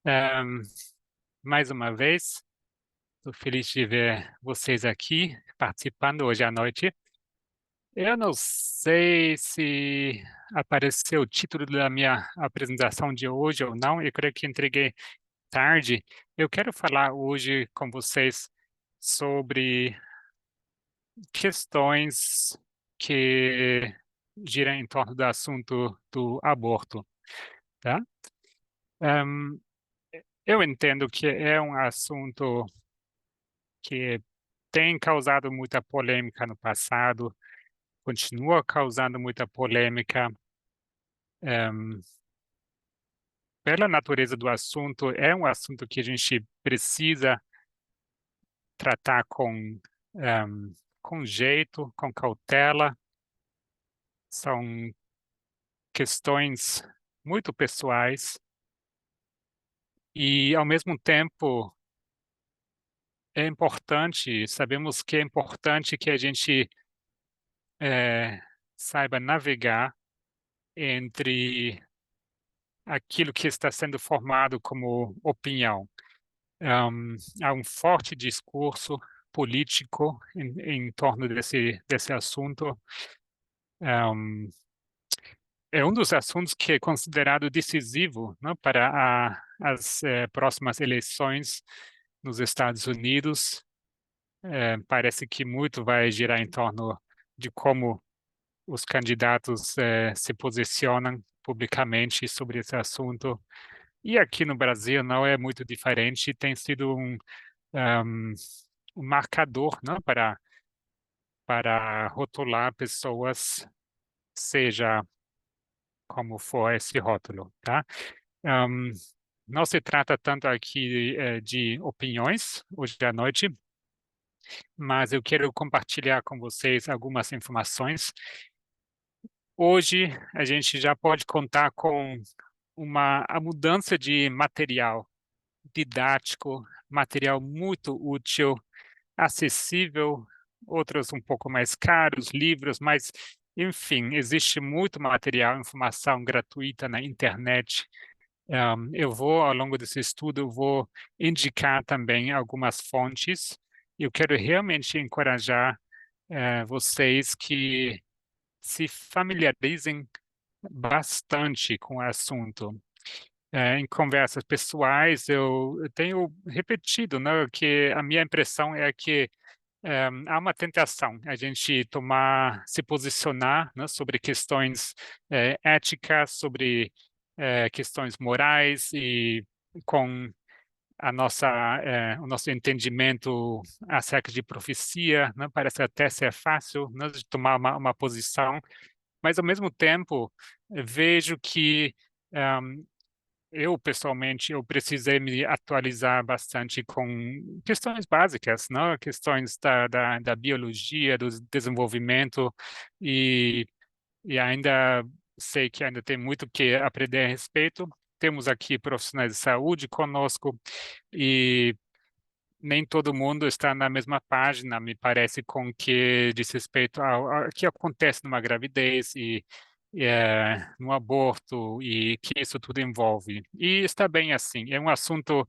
Ehm, Mais uma vez, estou feliz de ver vocês aqui participando hoje à noite. Eu não sei se apareceu o título da minha apresentação de hoje ou não, eu creio que entreguei tarde. Eu quero falar hoje com vocês sobre questões que giram em torno do assunto do aborto, tá? Ehm, eu entendo que é um assunto que tem causado muita polêmica no passado, continua causando muita polêmica. ehm, Pela natureza do assunto, é um assunto que a gente precisa tratar com jeito, com cautela. São questões muito pessoais e, ao mesmo tempo, é importante, sabemos que é importante que a gente eh, saiba navegar entre aquilo que está sendo formado como opinião. Há um forte discurso político em torno desse assunto. Um, É um dos assuntos que é considerado decisivo, né, para as próximas eleições nos Estados Unidos. Parece que muito vai girar em torno de como os candidatos se posicionam publicamente sobre esse assunto. E aqui no Brasil não é muito diferente, tem sido um, um marcador, né, para rotular pessoas, seja como for esse rótulo, tá? Um, não se trata tanto aqui de opiniões hoje à noite, mas eu quero compartilhar com vocês algumas informações. Hoje a gente já pode contar com a mudança de material didático, material muito útil, acessível, outros um pouco mais caros, livros, mas, enfim, existe muito material, informação gratuita na internet. Eu vou, ao longo desse estudo, eu vou indicar também algumas fontes. Eu quero realmente encorajar vocês que se familiarizem bastante com o assunto. Em conversas pessoais, eu tenho repetido, né, que a minha impressão é que há uma tentação a gente se posicionar, né, sobre questões éticas, sobre questões morais e com o nosso entendimento acerca de profecia, né, parece até ser fácil, né, de tomar uma posição, mas ao mesmo tempo vejo que eu, pessoalmente, eu precisei me atualizar bastante com questões básicas, não? Questões da biologia, do desenvolvimento, e, e ainda sei que ainda tem muito que aprender a respeito. Temos aqui profissionais de saúde conosco e nem todo mundo está na mesma página, me parece, com o que diz respeito ao que acontece numa gravidez e no aborto e que isso tudo envolve. E está bem assim, é um assunto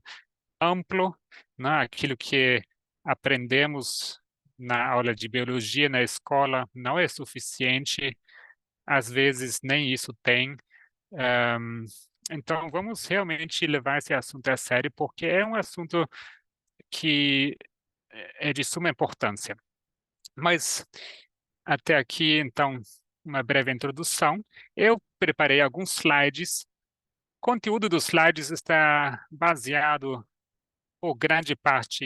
amplo, né? Aquilo que aprendemos na aula de biologia na escola não é suficiente, às vezes nem isso tem. Ahm, então, vamos realmente levar esse assunto a sério, porque é um assunto que é de suma importância. Mas até aqui, então, uma breve introdução. Eu preparei alguns slides. O conteúdo dos slides está baseado, por grande parte,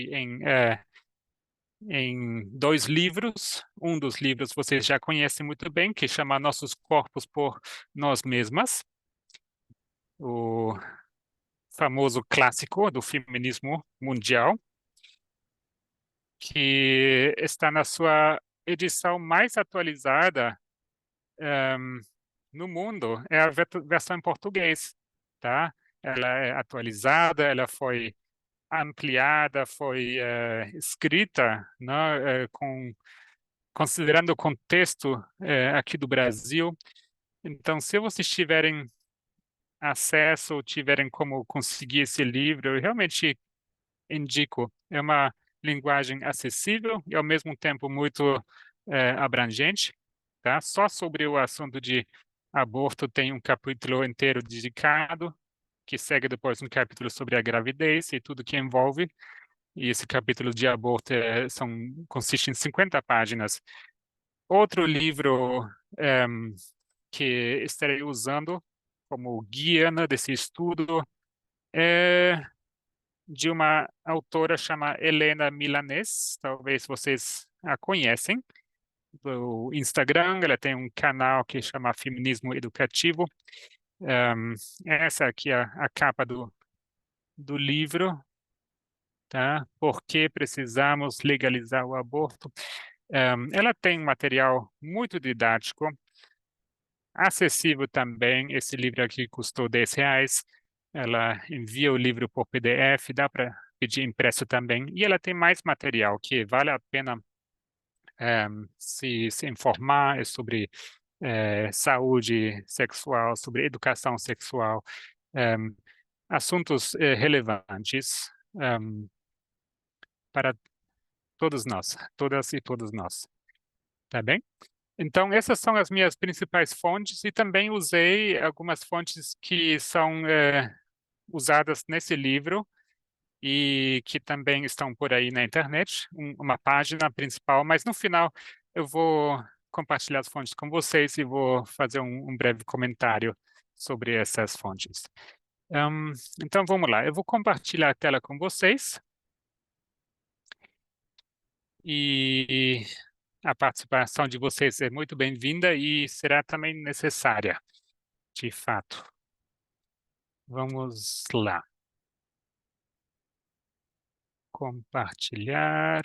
em dois livros. Um dos livros vocês já conhecem muito bem, que chama Nossos Corpos por Nós Mesmas, o famoso clássico do feminismo mundial, que está na sua edição mais atualizada no mundo, é a versão em português, tá? Ela é atualizada, ela foi ampliada, foi escrita, né, considerando o contexto aqui do Brasil. Então, se vocês tiverem acesso ou tiverem como conseguir esse livro, eu realmente indico. É uma linguagem acessível e, ao mesmo tempo, muito abrangente, tá? Só sobre o assunto de aborto tem um capítulo inteiro dedicado, que segue depois um capítulo sobre a gravidez e tudo que envolve. E esse capítulo de aborto consiste em 50 páginas. Outro livro que estarei usando como guia, né, desse estudo é de uma autora chamada Helena Milanés. Talvez vocês a conhecem do Instagram. Ela tem um canal que chama Feminismo Educativo. Um, Essa aqui é a capa do livro, tá? Por que precisamos legalizar o aborto? Ela tem um material muito didático, acessível também. Esse livro aqui custou R$ 10. Ela envia o livro por PDF, dá para pedir impresso também. E ela tem mais material que vale a pena se informar sobre saúde sexual, sobre educação sexual, em, assuntos relevantes para todos nós, todas e todos nós. Tá bem? Então, essas são as minhas principais fontes e também usei algumas fontes que são usadas nesse livro e que também estão por aí na internet, uma página principal, mas no final eu vou compartilhar as fontes com vocês e vou fazer um breve comentário sobre essas fontes. Então, vamos lá. Eu vou compartilhar a tela com vocês e a participação de vocês é muito bem-vinda e será também necessária, de fato. Vamos lá. Compartilhar.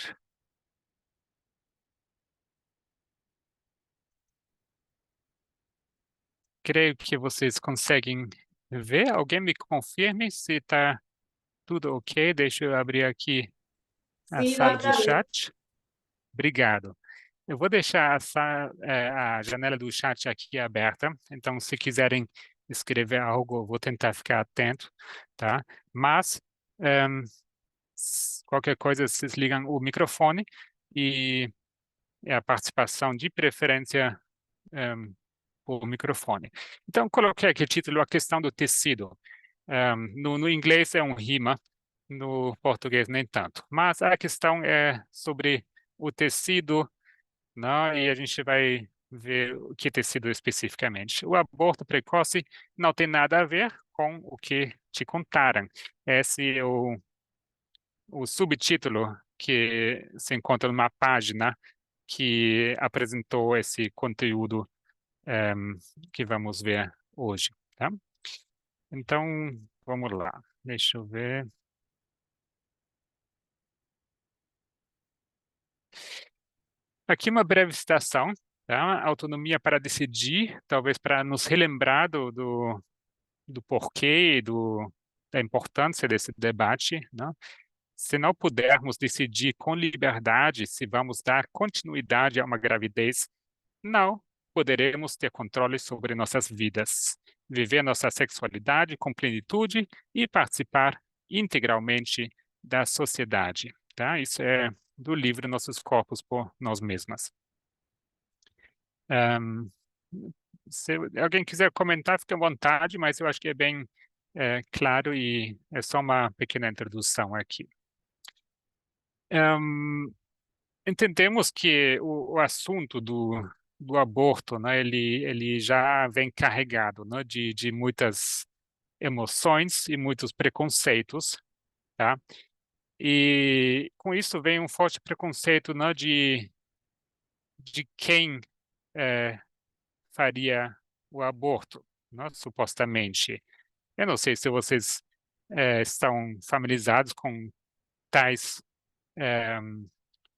Creio que vocês conseguem ver. Alguém me confirme se está tudo ok. Deixa eu abrir aqui a Sim, sala dá de para ver. chat. Obrigado. Eu vou deixar a janela do chat aqui aberta, então se quiserem escrever algo, eu vou tentar ficar atento, tá? Mas qualquer coisa, vocês ligam o microfone e a participação de preferência por microfone. Então, coloquei aqui o título, a questão do tecido. No inglês é um rima, no português nem tanto. Mas a questão é sobre o tecido, né? E a gente vai ver o que tecido especificamente. O aborto precoce não tem nada a ver com o que te contaram. Esse é o subtítulo que se encontra numa página que apresentou esse conteúdo que vamos ver hoje, tá? Então, vamos lá. Deixa eu ver. Aqui uma breve citação, tá? Autonomia para decidir, talvez para nos relembrar do porquê e da importância desse debate, né? Se não pudermos decidir com liberdade se vamos dar continuidade a uma gravidez, não poderemos ter controle sobre nossas vidas, viver nossa sexualidade com plenitude e participar integralmente da sociedade, tá? Isso é do livro Nossos Corpos por Nós Mesmas. Se alguém quiser comentar, fique à vontade, mas eu acho que é bem claro e é só uma pequena introdução aqui. Entendemos que o assunto do aborto, né, ele já vem carregado, né, de muitas emoções e muitos preconceitos, tá? E com isso vem um forte preconceito, né, de quem faria o aborto, né, supostamente. Eu não sei se vocês estão familiarizados com tais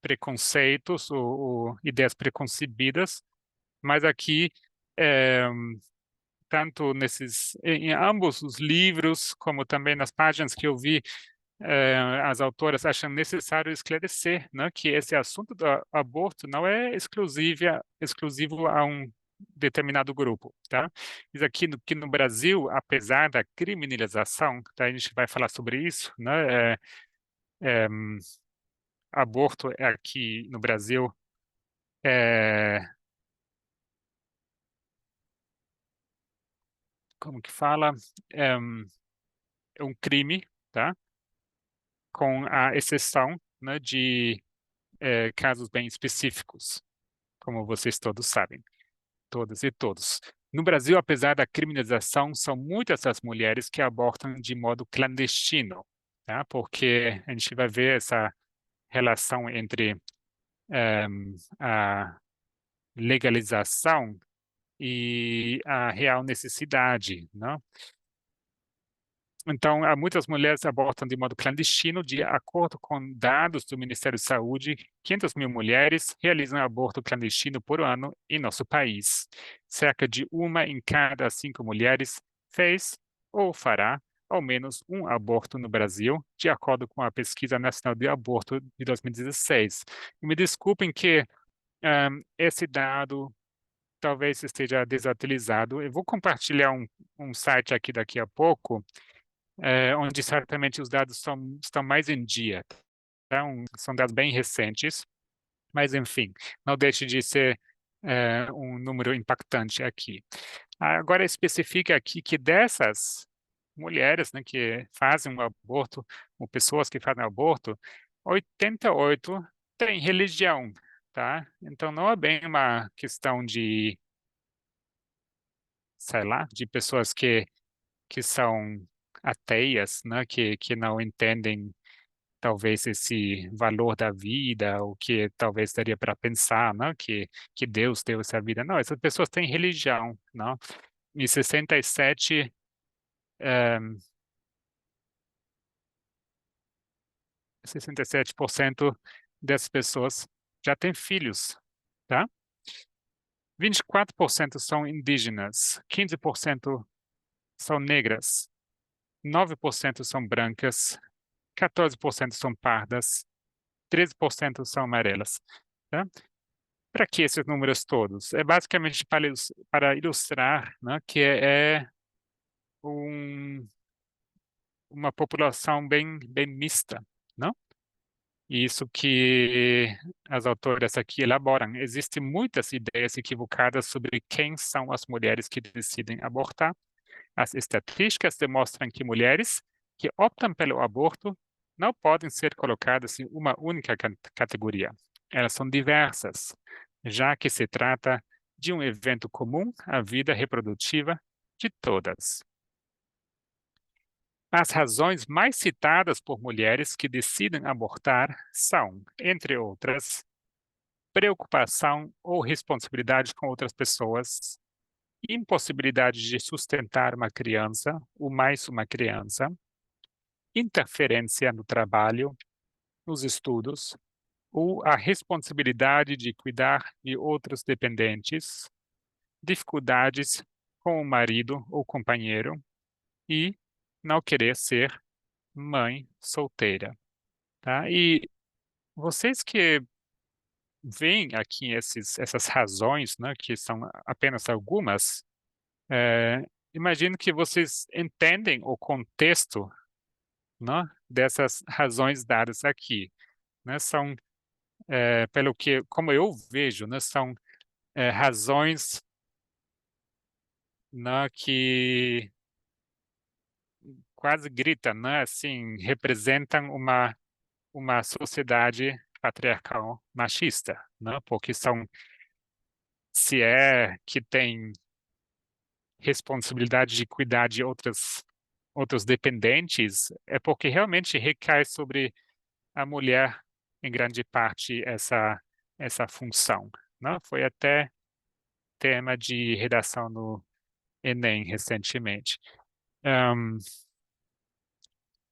preconceitos ou ideias preconcebidas, mas aqui, tanto em ambos os livros, como também nas páginas que eu vi, as autoras acham necessário esclarecer, né, que esse assunto do aborto não é exclusivo a determinado grupo, tá? Isso aqui no Brasil, apesar da criminalização, tá? A gente vai falar sobre isso, né? É, aborto aqui no Brasil é, como que fala? É, é um crime, tá? Com a exceção, né, de casos bem específicos, como vocês todos sabem, todas e todos. No Brasil, apesar da criminalização, são muitas as mulheres que abortam de modo clandestino, tá? Porque a gente vai ver essa relação entre a legalização e a real necessidade, né? Então, há muitas mulheres abortam de modo clandestino. De acordo com dados do Ministério da Saúde, 500 mil mulheres realizam aborto clandestino por ano em nosso país. Cerca de uma em cada 5 mulheres fez ou fará ao menos um aborto no Brasil, de acordo com a Pesquisa Nacional de Aborto de 2016. E me desculpem que esse dado talvez esteja desatualizado. Eu vou compartilhar um site aqui daqui a pouco, onde certamente os dados estão mais em dia. Tá? São dados bem recentes, mas enfim, não deixe de ser um número impactante aqui. Agora especifica aqui que dessas mulheres, né, que fazem um aborto, ou pessoas que fazem aborto, 88 têm religião, tá? Então não é bem uma questão de, sei lá, de pessoas que são ateias, né, que não entendem talvez esse valor da vida, o que talvez daria para pensar, né, que Deus deu essa vida. Não, essas pessoas têm religião, não? E 67% das pessoas já têm filhos, tá? 24% são indígenas, 15% são negras, 9% são brancas, 14% são pardas, 13% são amarelas. Tá? Para que esses números todos? É basicamente para ilustrar, né, que um, uma população bem mista, não? E isso que as autoras aqui elaboram. Existem muitas ideias equivocadas sobre quem são as mulheres que decidem abortar. As estatísticas demonstram que mulheres que optam pelo aborto não podem ser colocadas em uma única categoria. Elas são diversas, já que se trata de um evento comum à vida reprodutiva de todas. As razões mais citadas por mulheres que decidem abortar são, entre outras, preocupação ou responsabilidade com outras pessoas, impossibilidade de sustentar uma criança ou mais uma criança, interferência no trabalho, nos estudos, ou a responsabilidade de cuidar de outros dependentes, dificuldades com o marido ou companheiro e não querer ser mãe solteira, tá? E vocês que veem aqui essas razões, né, que são apenas algumas, imagino que vocês entendem o contexto, né, dessas razões dadas aqui, né? São, pelo que, como eu vejo, né, são razões, né, que quase gritam, né, assim, representam uma sociedade patriarcal machista, né? Porque são, se é que tem responsabilidade de cuidar de outros dependentes, é porque realmente recai sobre a mulher, em grande parte, essa função, né? Foi até tema de redação no Enem recentemente. Ahn,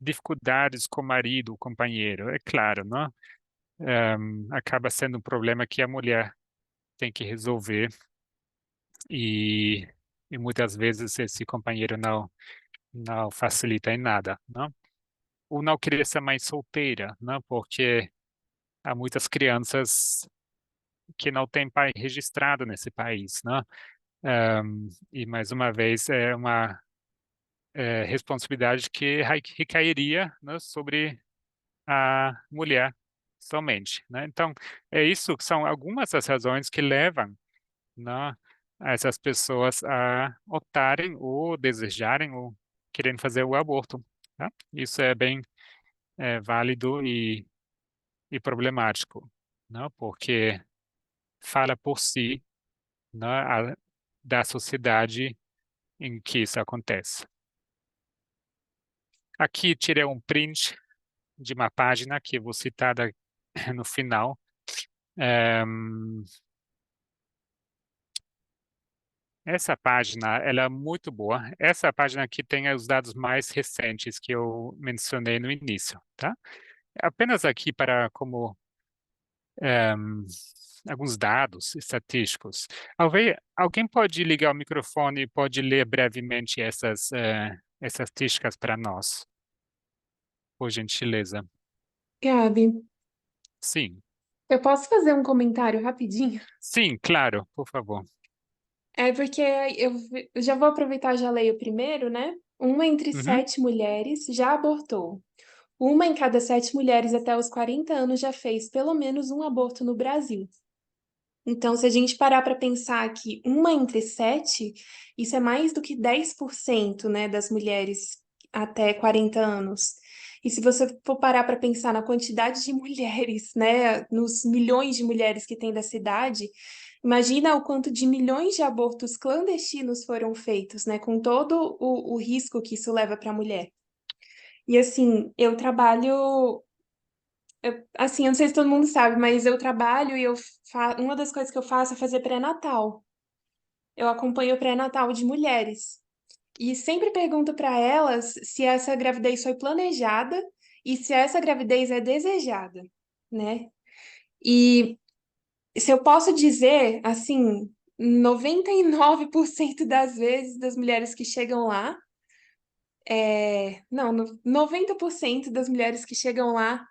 dificuldades com o marido, companheiro, é claro, né? Acaba sendo um problema que a mulher tem que resolver e, e muitas vezes esse companheiro não facilita em nada, né? Ou não querer ser mãe solteira, né? Porque há muitas crianças que não têm pai registrado nesse país, né? E, mais uma vez, é uma responsabilidade que recairia, né, sobre a mulher somente, né? Então, é isso que são algumas das razões que levam, né, essas pessoas a optarem ou desejarem ou querem fazer o aborto, tá? Isso é bem válido e problemático, né? Porque fala por si, né, da sociedade em que isso acontece. Aqui tirei um print de uma página que eu vou citar no final. Essa página, ela é muito boa. Essa página aqui tem os dados mais recentes que eu mencionei no início, tá? Apenas aqui para como ehm, alguns dados estatísticos. Alguém pode ligar o microfone e pode ler brevemente essas estatísticas para nós, por gentileza? Gabi, Sim, eu posso fazer um comentário rapidinho? sim, claro, por favor. É porque eu já vou aproveitar e já leio o primeiro, né? Uma entre Uhum. 7 mulheres já abortou. Uma em cada 7 mulheres até os 40 anos já fez pelo menos um aborto no Brasil. Então, se a gente parar para pensar que uma entre 7, isso é mais do que 10%, né, das mulheres até 40 anos. E se você for parar para pensar na quantidade de mulheres, né, nos milhões de mulheres que tem da cidade, imagina o quanto de milhões de abortos clandestinos foram feitos, né, com todo o risco que isso leva para a mulher. E assim, eu trabalho assim, eu não sei se todo mundo sabe, mas eu trabalho e uma das coisas que eu faço é fazer pré-natal. Eu acompanho o pré-natal de mulheres. E sempre pergunto para elas se essa gravidez foi planejada e se essa gravidez é desejada, né? E se eu posso dizer, assim, 99% das vezes das mulheres que chegam lá, não, 90% das mulheres que chegam lá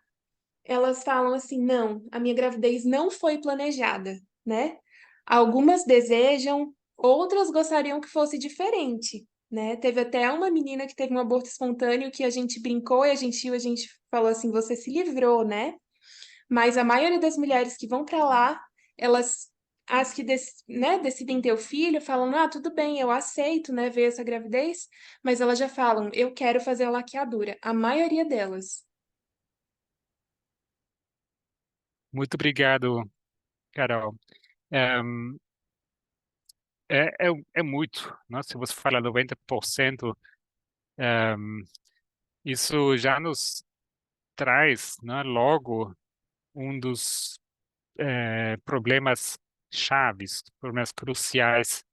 elas falam assim: não, a minha gravidez não foi planejada, né? Algumas desejam, outras gostariam que fosse diferente, né? Teve até uma menina que teve um aborto espontâneo que a gente brincou e a gente falou assim: você se livrou, né? Mas a maioria das mulheres que vão para lá, elas. As que né, decidem ter o filho falam, ah, tudo bem, eu aceito, né, ver essa gravidez, mas elas já falam, eu quero fazer a laqueadura. A maioria delas. Muito obrigado, Carol. Ehm, é muito, né? Se você fala 90%, ehm, isso já nos traz, né, logo um dos problemas chaves, problemas cruciais,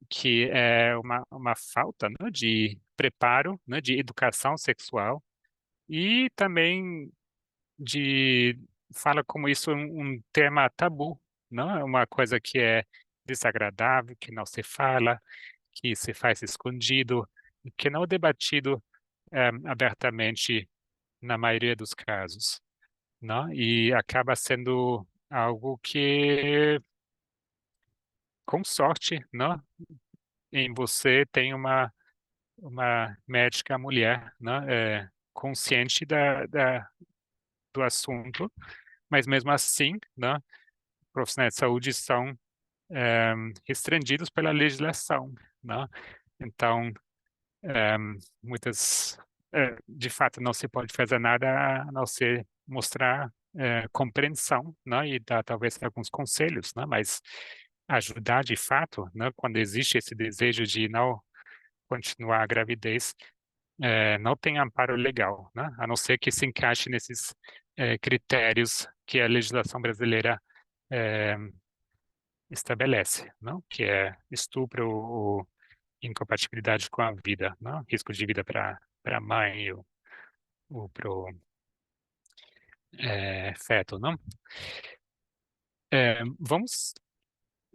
que é uma falta, né, de preparo, né, de educação sexual e também de fala como isso é um tema tabu, não é uma coisa que é desagradável, que não se fala, que se faz escondido, que não é debatido abertamente na maioria dos casos, não? E acaba sendo algo que, com sorte, não? Em você tem uma médica mulher, né? Consciente do assunto, mas mesmo assim, né? Profissionais de saúde são restringidos pela legislação, né? Então, muitas, de fato, não se pode fazer nada a não ser mostrar compreensão, né? E dar talvez alguns conselhos, né? Mas ajudar de fato, né? Quando existe esse desejo de não continuar a gravidez, não tem amparo legal, né? A não ser que se encaixe nesses critérios que a legislação brasileira eh, estabelece, não? Que é estupro ou incompatibilidade com a vida, não? Risco de vida para a mãe ou para o feto, não? Vamos,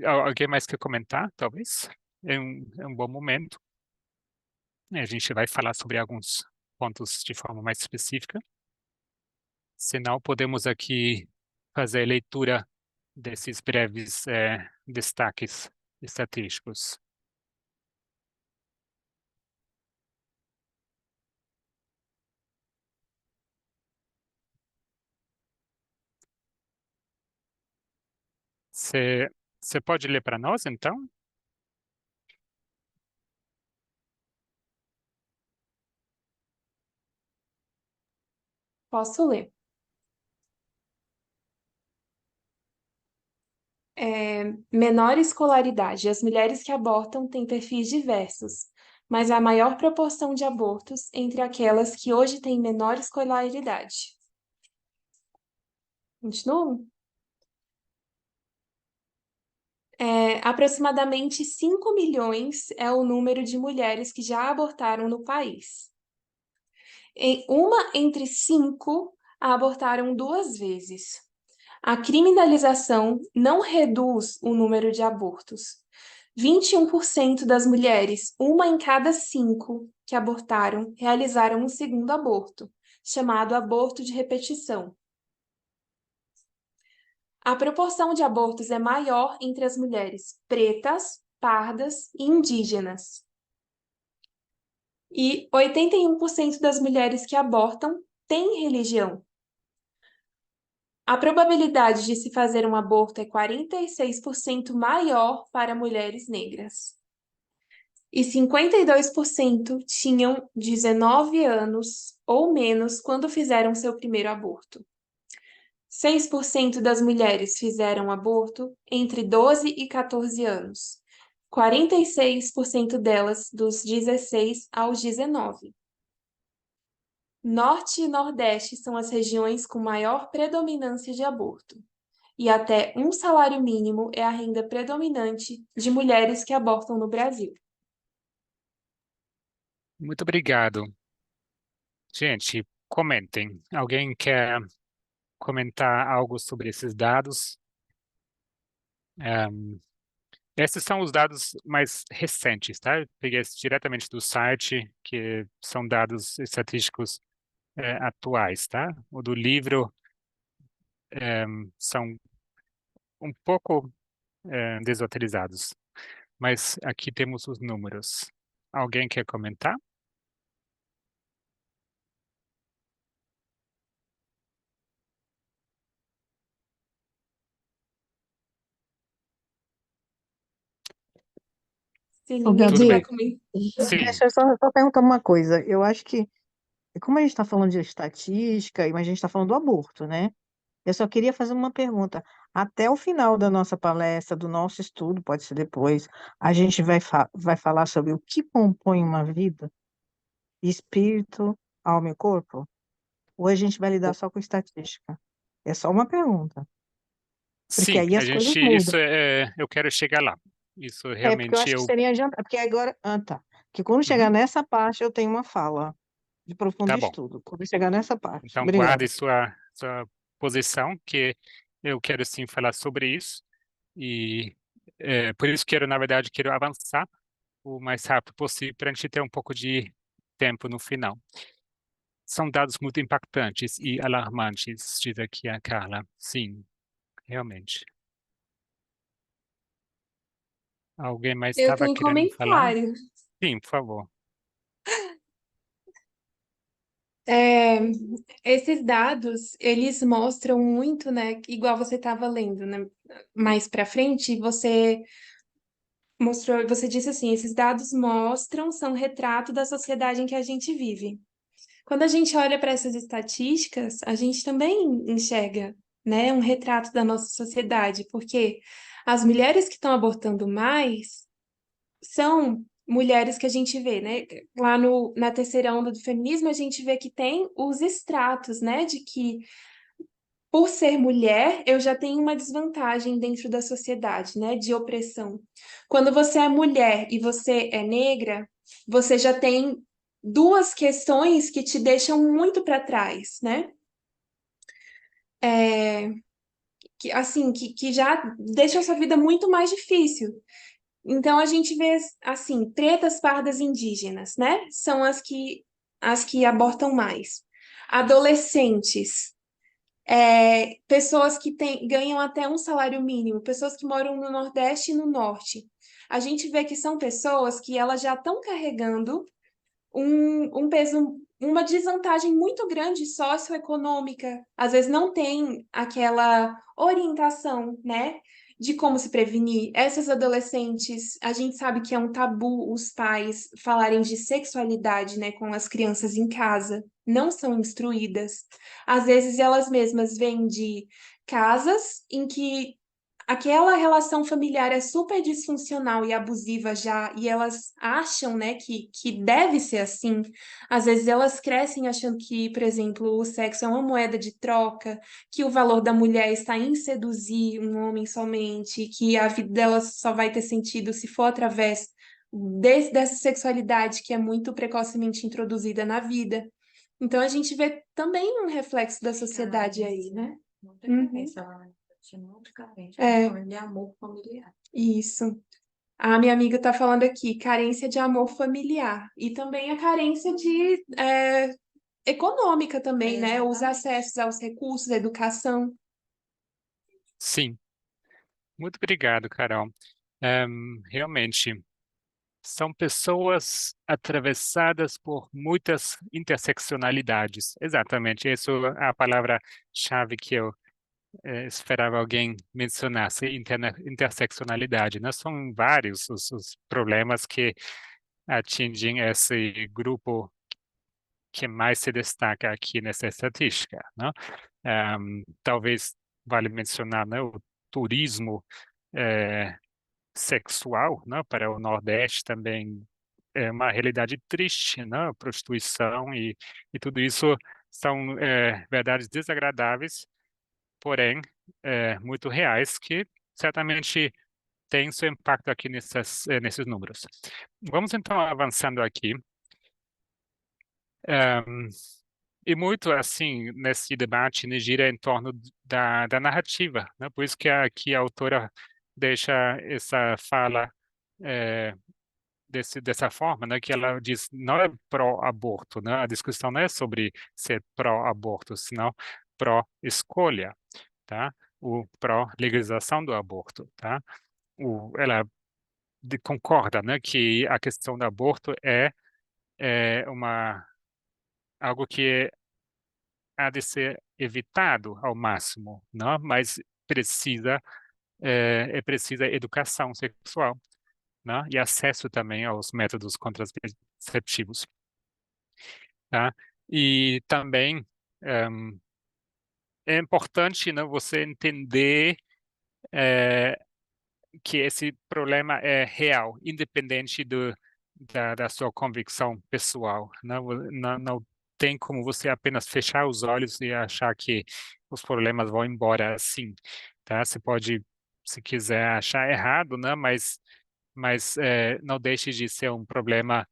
alguém mais quer comentar, talvez? É um bom momento. A gente vai falar sobre alguns pontos de forma mais específica. Senão, podemos aqui fazer a leitura desses breves destaques estatísticos. Você pode ler para nós, então? Posso ler. Menor escolaridade. As mulheres que abortam têm perfis diversos, mas há maior proporção de abortos entre aquelas que hoje têm menor escolaridade. Continuo? Aproximadamente 5 milhões é o número de mulheres que já abortaram no país. Uma entre 5 abortaram 2 vezes. A criminalização não reduz o número de abortos. 21% das mulheres, uma em cada 5 que abortaram, realizaram um segundo aborto, chamado aborto de repetição. A proporção de abortos é maior entre as mulheres pretas, pardas e indígenas. E 81% das mulheres que abortam têm religião. A probabilidade de se fazer um aborto é 46% maior para mulheres negras. E 52% tinham 19 anos ou menos quando fizeram seu primeiro aborto. 6% das mulheres fizeram aborto entre 12 e 14 anos. 46% delas dos 16 aos 19. Norte e Nordeste são as regiões com maior predominância de aborto. E até um salário mínimo é a renda predominante de mulheres que abortam no Brasil. Muito obrigado. Gente, comentem. Alguém quer comentar algo sobre esses dados? Esses são os dados mais recentes, tá? Eu peguei diretamente do site, que são dados estatísticos atuais, tá? O do livro são um pouco desatualizados, mas aqui temos os números. Alguém quer comentar? Se Ô, ninguém Tudo tiver bem. Gabi, comigo. Sim, deixa eu só perguntar uma coisa. Eu acho que, como a gente está falando de estatística, mas a gente está falando do aborto, né? Eu só queria fazer uma pergunta. Até o final da nossa palestra, do nosso estudo, pode ser depois, a gente vai falar sobre o que compõe uma vida, espírito, alma e corpo? Ou a gente vai lidar só com estatística? É só uma pergunta, porque sim, aí a as coisas gente, mudam. eu quero chegar lá. Isso É, porque eu realmente acho que seria adiantado, porque agora, tá. Porque quando chegar Uhum, nessa parte, eu tenho uma fala de profundo tá bom. estudo. Quando chegar nessa parte. Então, guarde Obrigada. sua posição, que eu quero sim falar sobre isso. E por isso na verdade, quero avançar o mais rápido possível para a gente ter um pouco de tempo no final. São dados muito impactantes e alarmantes, diz aqui a Carla. Sim, realmente. Alguém mais Eu estava tenho um querendo falar? comentário. Sim, por favor. É, esses dados, eles mostram muito, né? Igual você estava lendo, né? Mais para frente, você mostrou, você disse assim, esses dados mostram, são retrato da sociedade em que a gente vive. Quando a gente olha para essas estatísticas, a gente também enxerga, né, um retrato da nossa sociedade, porque as mulheres que estão abortando mais são mulheres que a gente vê, né? Lá na terceira onda do feminismo, a gente vê que tem os estratos, né, de que por ser mulher, eu já tenho uma desvantagem dentro da sociedade, né, de opressão. Quando você é mulher e você é negra, você já tem duas questões que te deixam muito para trás, né? Que, assim, que já deixam a sua vida muito mais difícil. Então a gente vê assim, pretas, pardas, indígenas, né? São as que abortam mais. Adolescentes, pessoas que ganham até um salário mínimo, pessoas que moram no Nordeste e no Norte. a gente vê que são pessoas que elas já estão carregando um peso, uma desvantagem muito grande socioeconômica. Às vezes não tem aquela orientação, né, de como se prevenir. Essas adolescentes, a gente sabe que é um tabu os pais falarem de sexualidade, né, com as crianças em casa. Não são instruídas. Às vezes elas mesmas vêm de casas em que aquela relação familiar é super disfuncional e abusiva já, e elas acham, né, que deve ser assim. Às vezes elas crescem achando que, por exemplo, o sexo é uma moeda de troca, que o valor da mulher está em seduzir um homem somente, que a vida delas só vai ter sentido se for através dessa sexualidade que é muito precocemente introduzida na vida. Então a gente vê também um reflexo da sociedade aí, né? Muita carência, ela tinha muito carente, É. principalmente de amor familiar. Isso. A minha amiga está falando aqui, carência de amor familiar. E também a carência de econômica também, né? Os Exatamente. acessos aos recursos, a educação. Sim, muito obrigado, Carol. Realmente, são pessoas atravessadas por muitas interseccionalidades. Exatamente, essa é a palavra-chave que eu esperava alguém mencionasse, interseccionalidade, né? São vários os problemas que atingem esse grupo que mais se destaca aqui nessa estatística, né? Talvez vale mencionar, né, o turismo sexual, né, para o Nordeste também é uma realidade triste, né? Prostituição e tudo isso são verdades desagradáveis, porém muito reais, que certamente têm seu impacto aqui nesses números. Vamos então avançando aqui. E muito assim, nesse debate, né, gira em torno da narrativa, né? Por isso que aqui a autora deixa essa fala dessa forma, né, que ela diz não é pró-aborto, né? A discussão não é sobre ser pró-aborto, senão pró-escolha, tá? O pró-legalização do aborto, tá? Ela concorda, né, que a questão do aborto é algo que há de ser evitado ao máximo, não? Mas precisa educação sexual, né? E acesso também aos métodos contraceptivos, tá? E também é importante, né, você entender que esse problema é real, independente da sua convicção pessoal, né? Não tem como você apenas fechar os olhos e achar que os problemas vão embora assim, tá? Você pode, se quiser, achar errado, né? Mas não deixe de ser um problema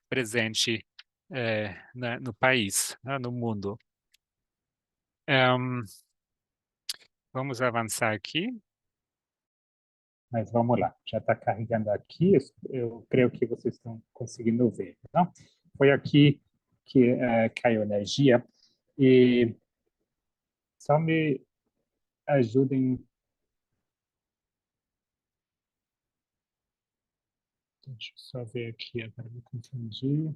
presente no país, né? No mundo. Vamos avançar aqui. Mas vamos lá, já está carregando aqui, eu creio que vocês estão conseguindo ver, tá? Foi aqui que caiu energia, e só me ajudem, deixa eu só ver aqui, agora me confundi.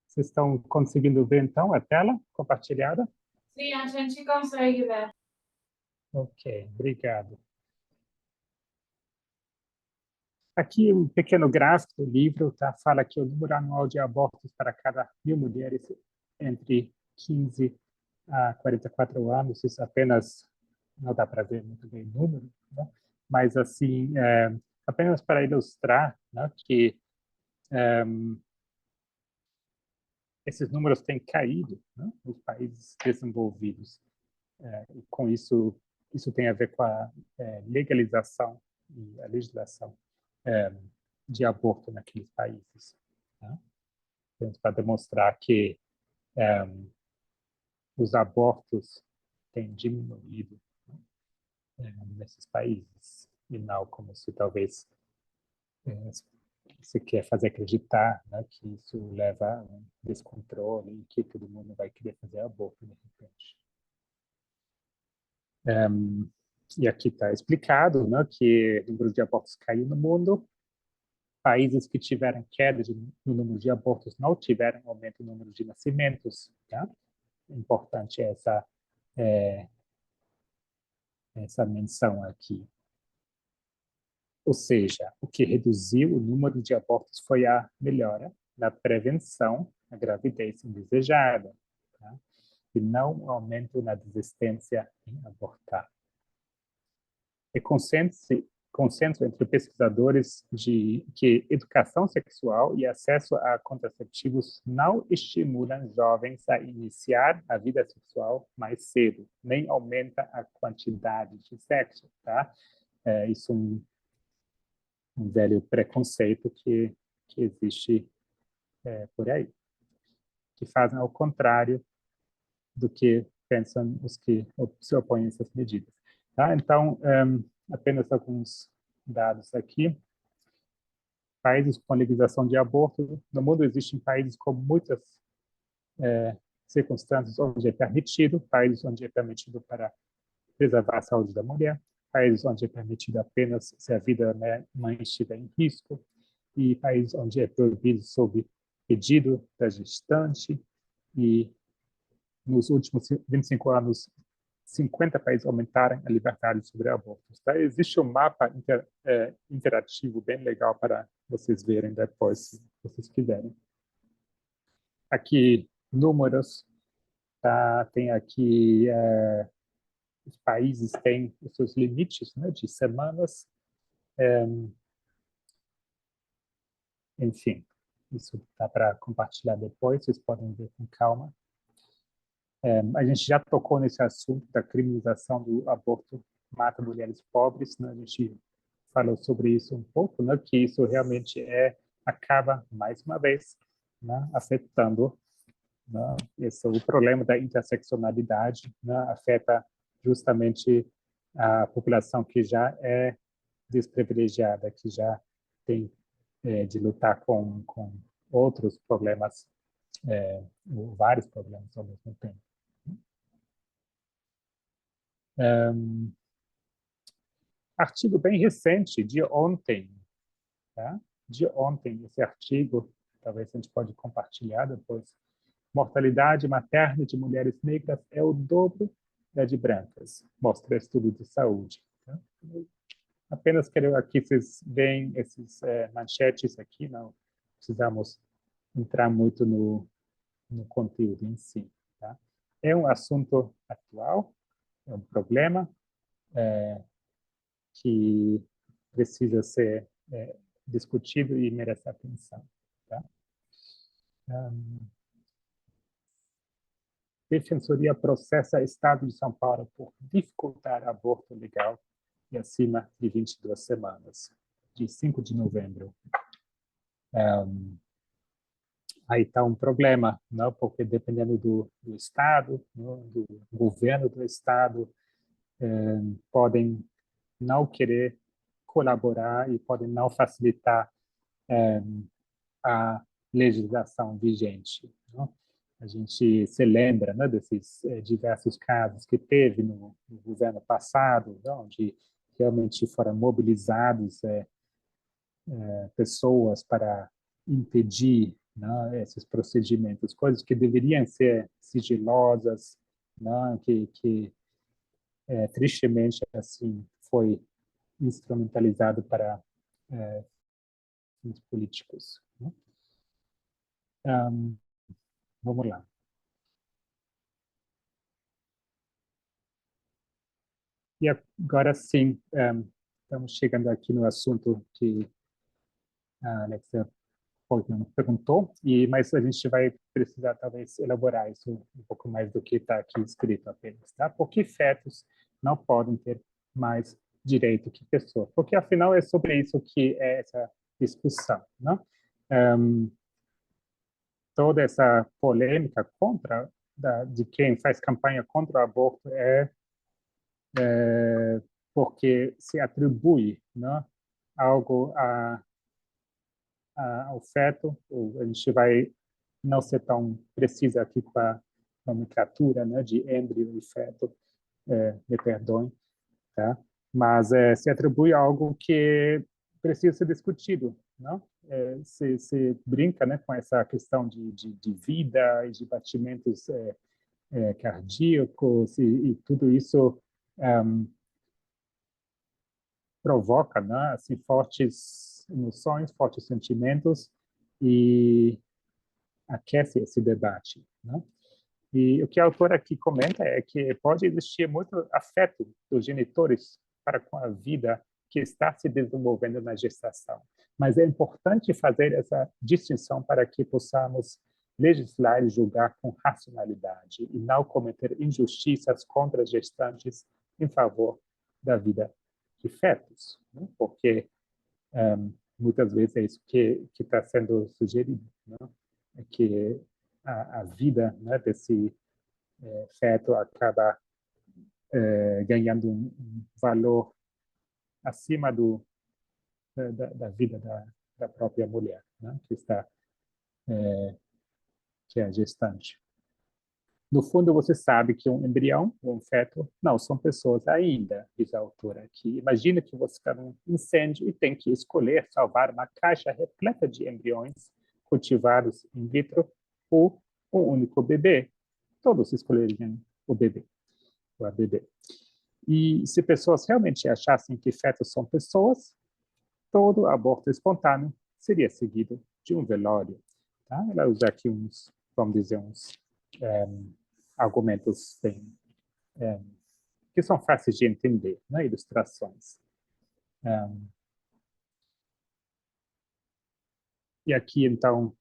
Vocês estão conseguindo ver, então, a tela compartilhada? Sim, a gente consegue ver. Ok, obrigado. Aqui um pequeno gráfico do livro, tá? Fala que o número anual de abortos para cada 1.000 mulheres entre 15 a 44 anos, isso apenas não dá para ver muito bem o número, né? Mas assim, apenas para ilustrar, né, que esses números têm caído, né, nos países desenvolvidos. E com isso tem a ver com a legalização e a legislação de aborto naqueles países, né? Para demonstrar que os abortos têm diminuído nesses países, e não como se talvez você quer fazer acreditar, né, que isso leva a um descontrole e que todo mundo vai querer fazer aborto de repente. E aqui está explicado, né, que o número de abortos caiu no mundo. Países que tiveram queda no número de abortos não tiveram aumento no número de nascimentos. Tá? Importante essa menção aqui. Ou seja, o que reduziu o número de abortos foi a melhora na prevenção da gravidez indesejada, tá? E não o aumento na desistência em abortar. É consenso entre pesquisadores de que educação sexual e acesso a contraceptivos não estimulam jovens a iniciar a vida sexual mais cedo, nem aumenta a quantidade de sexo, tá? Isso é um velho preconceito que existe por aí, que fazem ao contrário do que pensam os que se opõem a essas medidas. Tá? Então, apenas alguns dados aqui. Países com legalização de aborto. No mundo existem países com muitas circunstâncias onde é permitido, países onde é permitido para preservar a saúde da mulher, países onde é permitido apenas se a vida da mãe estiver em risco, e países onde é proibido sob pedido da gestante, e nos últimos 25 anos, 50 países aumentaram a liberdade sobre abortos. Tá? Existe um mapa interativo bem legal para vocês verem depois, se vocês quiserem. Aqui, números. Tá? Tem aqui, os países têm os seus limites, né, de semanas. Enfim, isso dá para compartilhar depois, vocês podem ver com calma. A gente já tocou nesse assunto da criminalização do aborto mata mulheres pobres, né? A gente falou sobre isso um pouco, né? Que isso realmente acaba, mais uma vez, né? Afetando, né? Esse é o problema da interseccionalidade, né? Afeta justamente a população que já é desprivilegiada, que já tem de lutar com outros problemas, vários problemas ao mesmo tempo. Artigo bem recente, de ontem, tá? De ontem, esse artigo, talvez a gente pode compartilhar depois. Mortalidade materna de mulheres negras é o dobro da de brancas, mostra estudo de saúde. Tá? Apenas quero aqui vocês veem esses manchetes aqui, não precisamos entrar muito no conteúdo em si. Tá? É um assunto atual, é um problema que precisa ser discutido e merece atenção. Tá? Defensoria processa Estado de São Paulo por dificultar aborto legal e acima de 22 semanas, de 5 de novembro. Aí está um problema, não? Porque dependendo do Estado, não? Do governo do Estado, podem não querer colaborar e podem não facilitar a legislação vigente. Não? A gente se lembra, né, desses diversos casos que teve no governo passado, onde realmente foram mobilizados pessoas para impedir, né, esses procedimentos, coisas que deveriam ser sigilosas, né, que tristemente assim foi instrumentalizado para fins políticos. Né? Vamos lá. E agora sim, estamos chegando aqui no assunto que a Alexa perguntou, mas a gente vai precisar talvez elaborar isso um pouco mais do que está aqui escrito apenas. Tá? Por que fetos não podem ter mais direito que pessoas? Porque afinal é sobre isso que é essa discussão. Né? Toda essa polêmica de quem faz campanha contra o aborto porque se atribui, né, algo a ao feto, ou a gente vai não ser tão preciso aqui com a nomenclatura, né, de embrião e feto, me perdoem, tá? Mas se atribui algo que precisa ser discutido, não? Se brinca, né, com essa questão de vida e de batimentos cardíacos e tudo isso provoca, né, assim, fortes emoções, fortes sentimentos e aquece esse debate, né? E o que a autora aqui comenta é que pode existir muito afeto dos genitores para com a vida que está se desenvolvendo na gestação. Mas é importante fazer essa distinção para que possamos legislar e julgar com racionalidade e não cometer injustiças contra as gestantes em favor da vida de fetos, né? Porque muitas vezes é isso que está sendo sugerido, né? É que a vida, né, desse feto acaba ganhando um valor acima da vida da própria mulher, né, que é a gestante. No fundo, você sabe que um embrião, um feto, não são pessoas ainda, diz a autora aqui. Imagina que você está num incêndio e tem que escolher salvar uma caixa repleta de embriões cultivados in vitro ou um único bebê. Todos escolheriam o bebê, ou a bebê. E se pessoas realmente achassem que fetos são pessoas, todo aborto espontâneo seria seguido de um velório. Tá? Ela usa aqui vamos dizer, argumentos bem, que são fáceis de entender, né? Ilustrações. E aqui, então,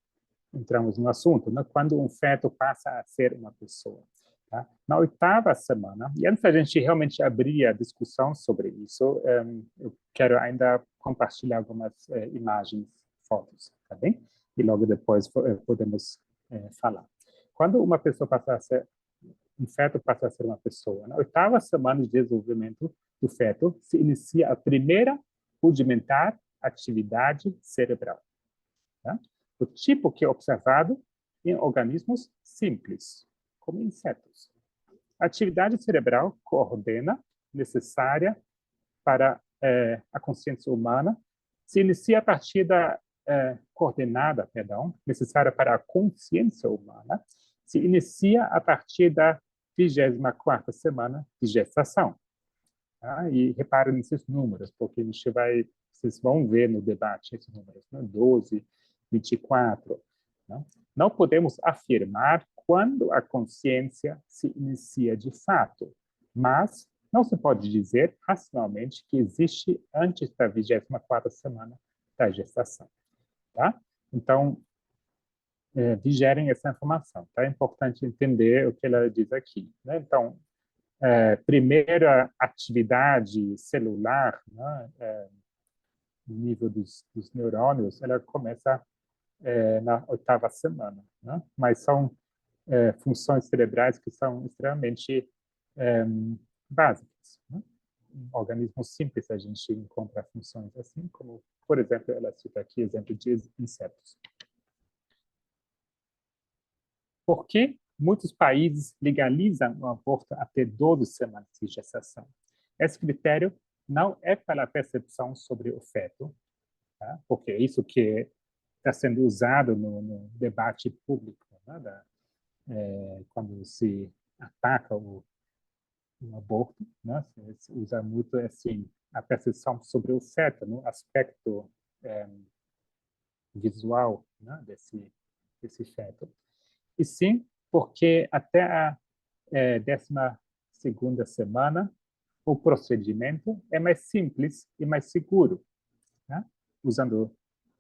entramos no assunto, né? Quando um feto passa a ser uma pessoa. Tá? Na 8ª semana, e antes da gente realmente abrir a discussão sobre isso, eu quero ainda compartilhar algumas imagens, fotos, tá bem? E logo depois podemos falar. Quando uma pessoa passa a ser um feto passa a ser uma pessoa. Na 8ª semana de desenvolvimento do feto, se inicia a primeira rudimentar atividade cerebral. Tá? O tipo que é observado em organismos simples, como insetos. A atividade cerebral coordena, necessária para a consciência humana, se inicia a partir da coordenada, necessária para a consciência humana, se inicia a partir da 24ª semana de gestação. Tá? E reparem nesses números, porque vocês vão ver no debate esses números, né? 12, 24. Né? Não podemos afirmar quando a consciência se inicia de fato, mas não se pode dizer racionalmente que existe antes da 24ª semana da gestação. Tá? Então, digerem essa informação. Tá? É importante entender o que ela diz aqui. Né? Então, primeira atividade celular, né, no nível dos neurônios, ela começa na 8ª semana. Né? Mas são funções cerebrais que são extremamente básicas. Né? Em organismos simples a gente encontra funções assim, como, por exemplo, ela cita aqui exemplo de insetos. Por que muitos países legalizam o aborto até 12 semanas de gestação? Esse critério não é pela percepção sobre o feto, tá? Porque é isso que está sendo usado no debate público, né? Quando se ataca o aborto, né? Se usa muito assim a percepção sobre o feto, no aspecto visual, né? desse feto. E sim, porque até a 12ª semana, o procedimento é mais simples e mais seguro, né? Usando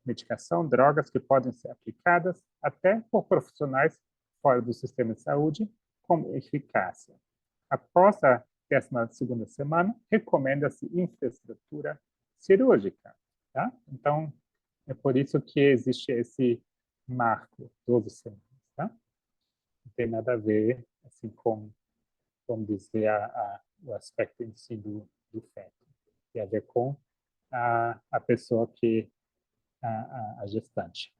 medicação, drogas que podem ser aplicadas até por profissionais fora do sistema de saúde com eficácia. Após a 12ª semana, recomenda-se infraestrutura cirúrgica. Tá? Então, é por isso que existe esse marco, 12 semanas. Tá? Não tem nada a ver assim, com, vamos dizer, o aspecto em si do feto. Tem a ver com a pessoa que a gestante.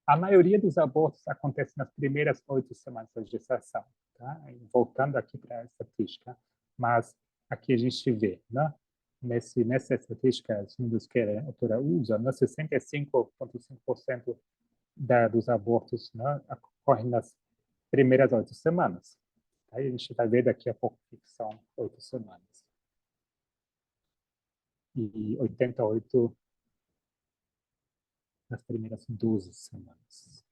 A maioria dos abortos acontece nas primeiras 8 semanas da gestação, tá? Voltando aqui para a estatística, mas aqui a gente vê, né? Nessa estatística, os números que a autora usa, 65,5% dos abortos, né, ocorrem nas primeiras 8 semanas. Aí a gente vai ver daqui a pouco que são 8 semanas. E 88 nas primeiras 12 semanas.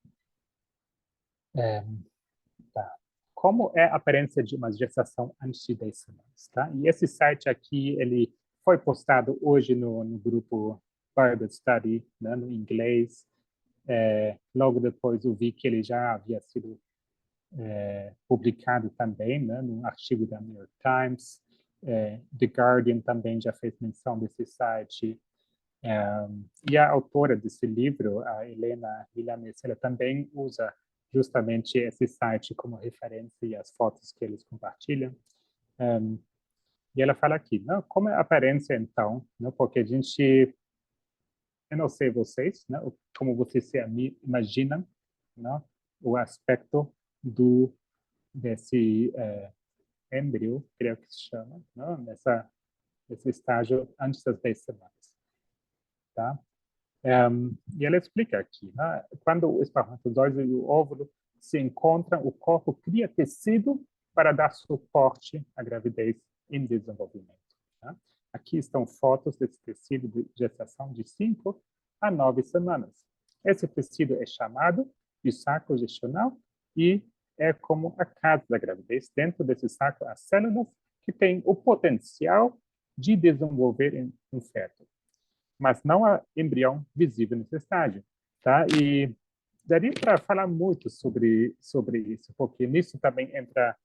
Tá. Como é a aparência de uma gestação antes de 10 semanas? Tá? E esse site aqui, ele foi postado hoje no grupo Bible Study, né, no inglês. Logo depois eu vi que ele já havia sido publicado também, né, num artigo da New York Times. The Guardian também já fez menção desse site. E a autora desse livro, a Helena Milanes, ela também usa justamente esse site como referência e as fotos que eles compartilham. E ela fala aqui, né, como é a aparência então, né, porque a gente, eu não sei vocês, né, como vocês se imaginam, né, o aspecto desse embrião, creio que se chama, né, nesse estágio antes das 10 semanas. Tá? E ela explica aqui, né? Quando o espermatozoide e o óvulo se encontram, o corpo cria tecido para dar suporte à gravidez em desenvolvimento. Tá? Aqui estão fotos desse tecido de gestação de 5 a 9 semanas. Esse tecido é chamado de saco gestional e é como a casa da gravidez. Dentro desse saco há células que têm o potencial de desenvolver um feto, mas não há embrião visível nesse estágio, tá? E daria para falar muito sobre isso, porque nisso também entra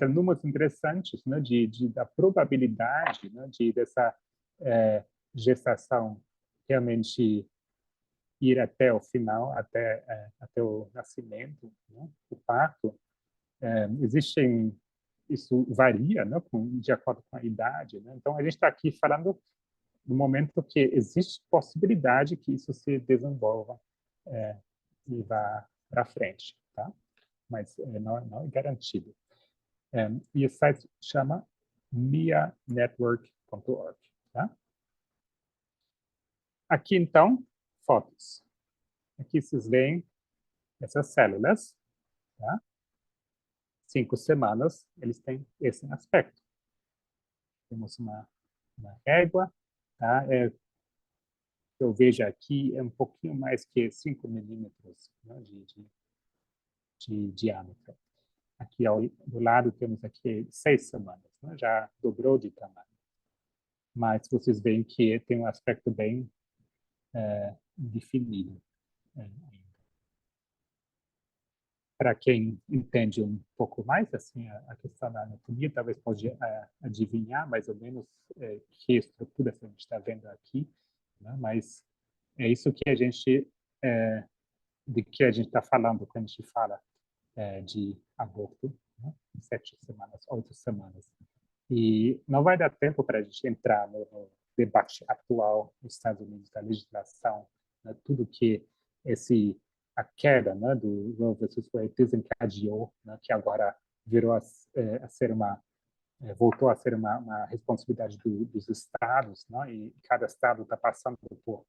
números interessantes, né, da probabilidade, né, dessa gestação realmente ir até o final, até o nascimento, né, o parto. Isso varia, né, de acordo com a idade, né? Então a gente está aqui falando no momento que existe possibilidade que isso se desenvolva e vá para frente, tá? Mas não é garantido. E o site chama mianetwork.org, tá? Aqui, então, fotos. Aqui vocês veem essas células, tá? 5 semanas, eles têm esse aspecto. Temos uma régua, tá? Eu vejo aqui é um pouquinho mais que 5 milímetros, né, de diâmetro. Aqui do lado temos aqui 6 semanas, né, já dobrou de tamanho. Mas vocês veem que tem um aspecto bem definido. Para quem entende um pouco mais assim a questão da anatomia, talvez pode adivinhar mais ou menos que estrutura que a gente está vendo aqui, né? Mas é isso que de que a gente está falando quando a gente fala de aborto, né? 7 semanas, 8 semanas. E não vai dar tempo para a gente entrar no debate atual nos Estados Unidos da legislação, né? Tudo que a queda, né, do Roe versus Wade desencadeou, né, que agora virou a ser voltou a ser uma responsabilidade dos estados, né, e cada estado está passando por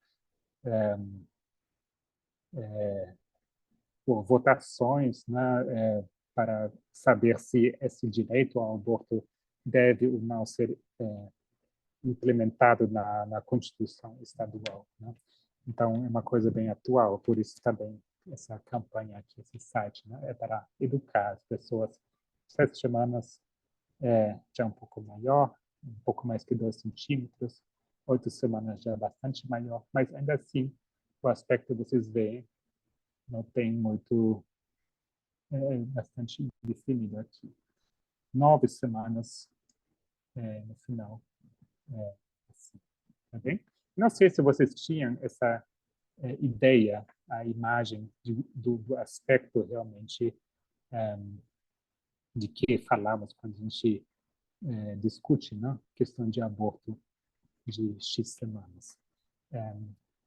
votações, né, para saber se esse direito ao aborto deve ou não ser implementado na Constituição estadual, né? Então, é uma coisa bem atual, por isso também essa campanha aqui, esse site, né, é para educar as pessoas. 7 semanas já é um pouco maior, um pouco mais que 2 centímetros, 8 semanas já é bastante maior, mas ainda assim, o aspecto vocês veem, não tem muito, bastante definido aqui. 9 semanas no final. Assim, tá bem? Não sei se vocês tinham essa ideia, a imagem do aspecto realmente de que falamos quando a gente discute, né, questão de aborto de X semanas.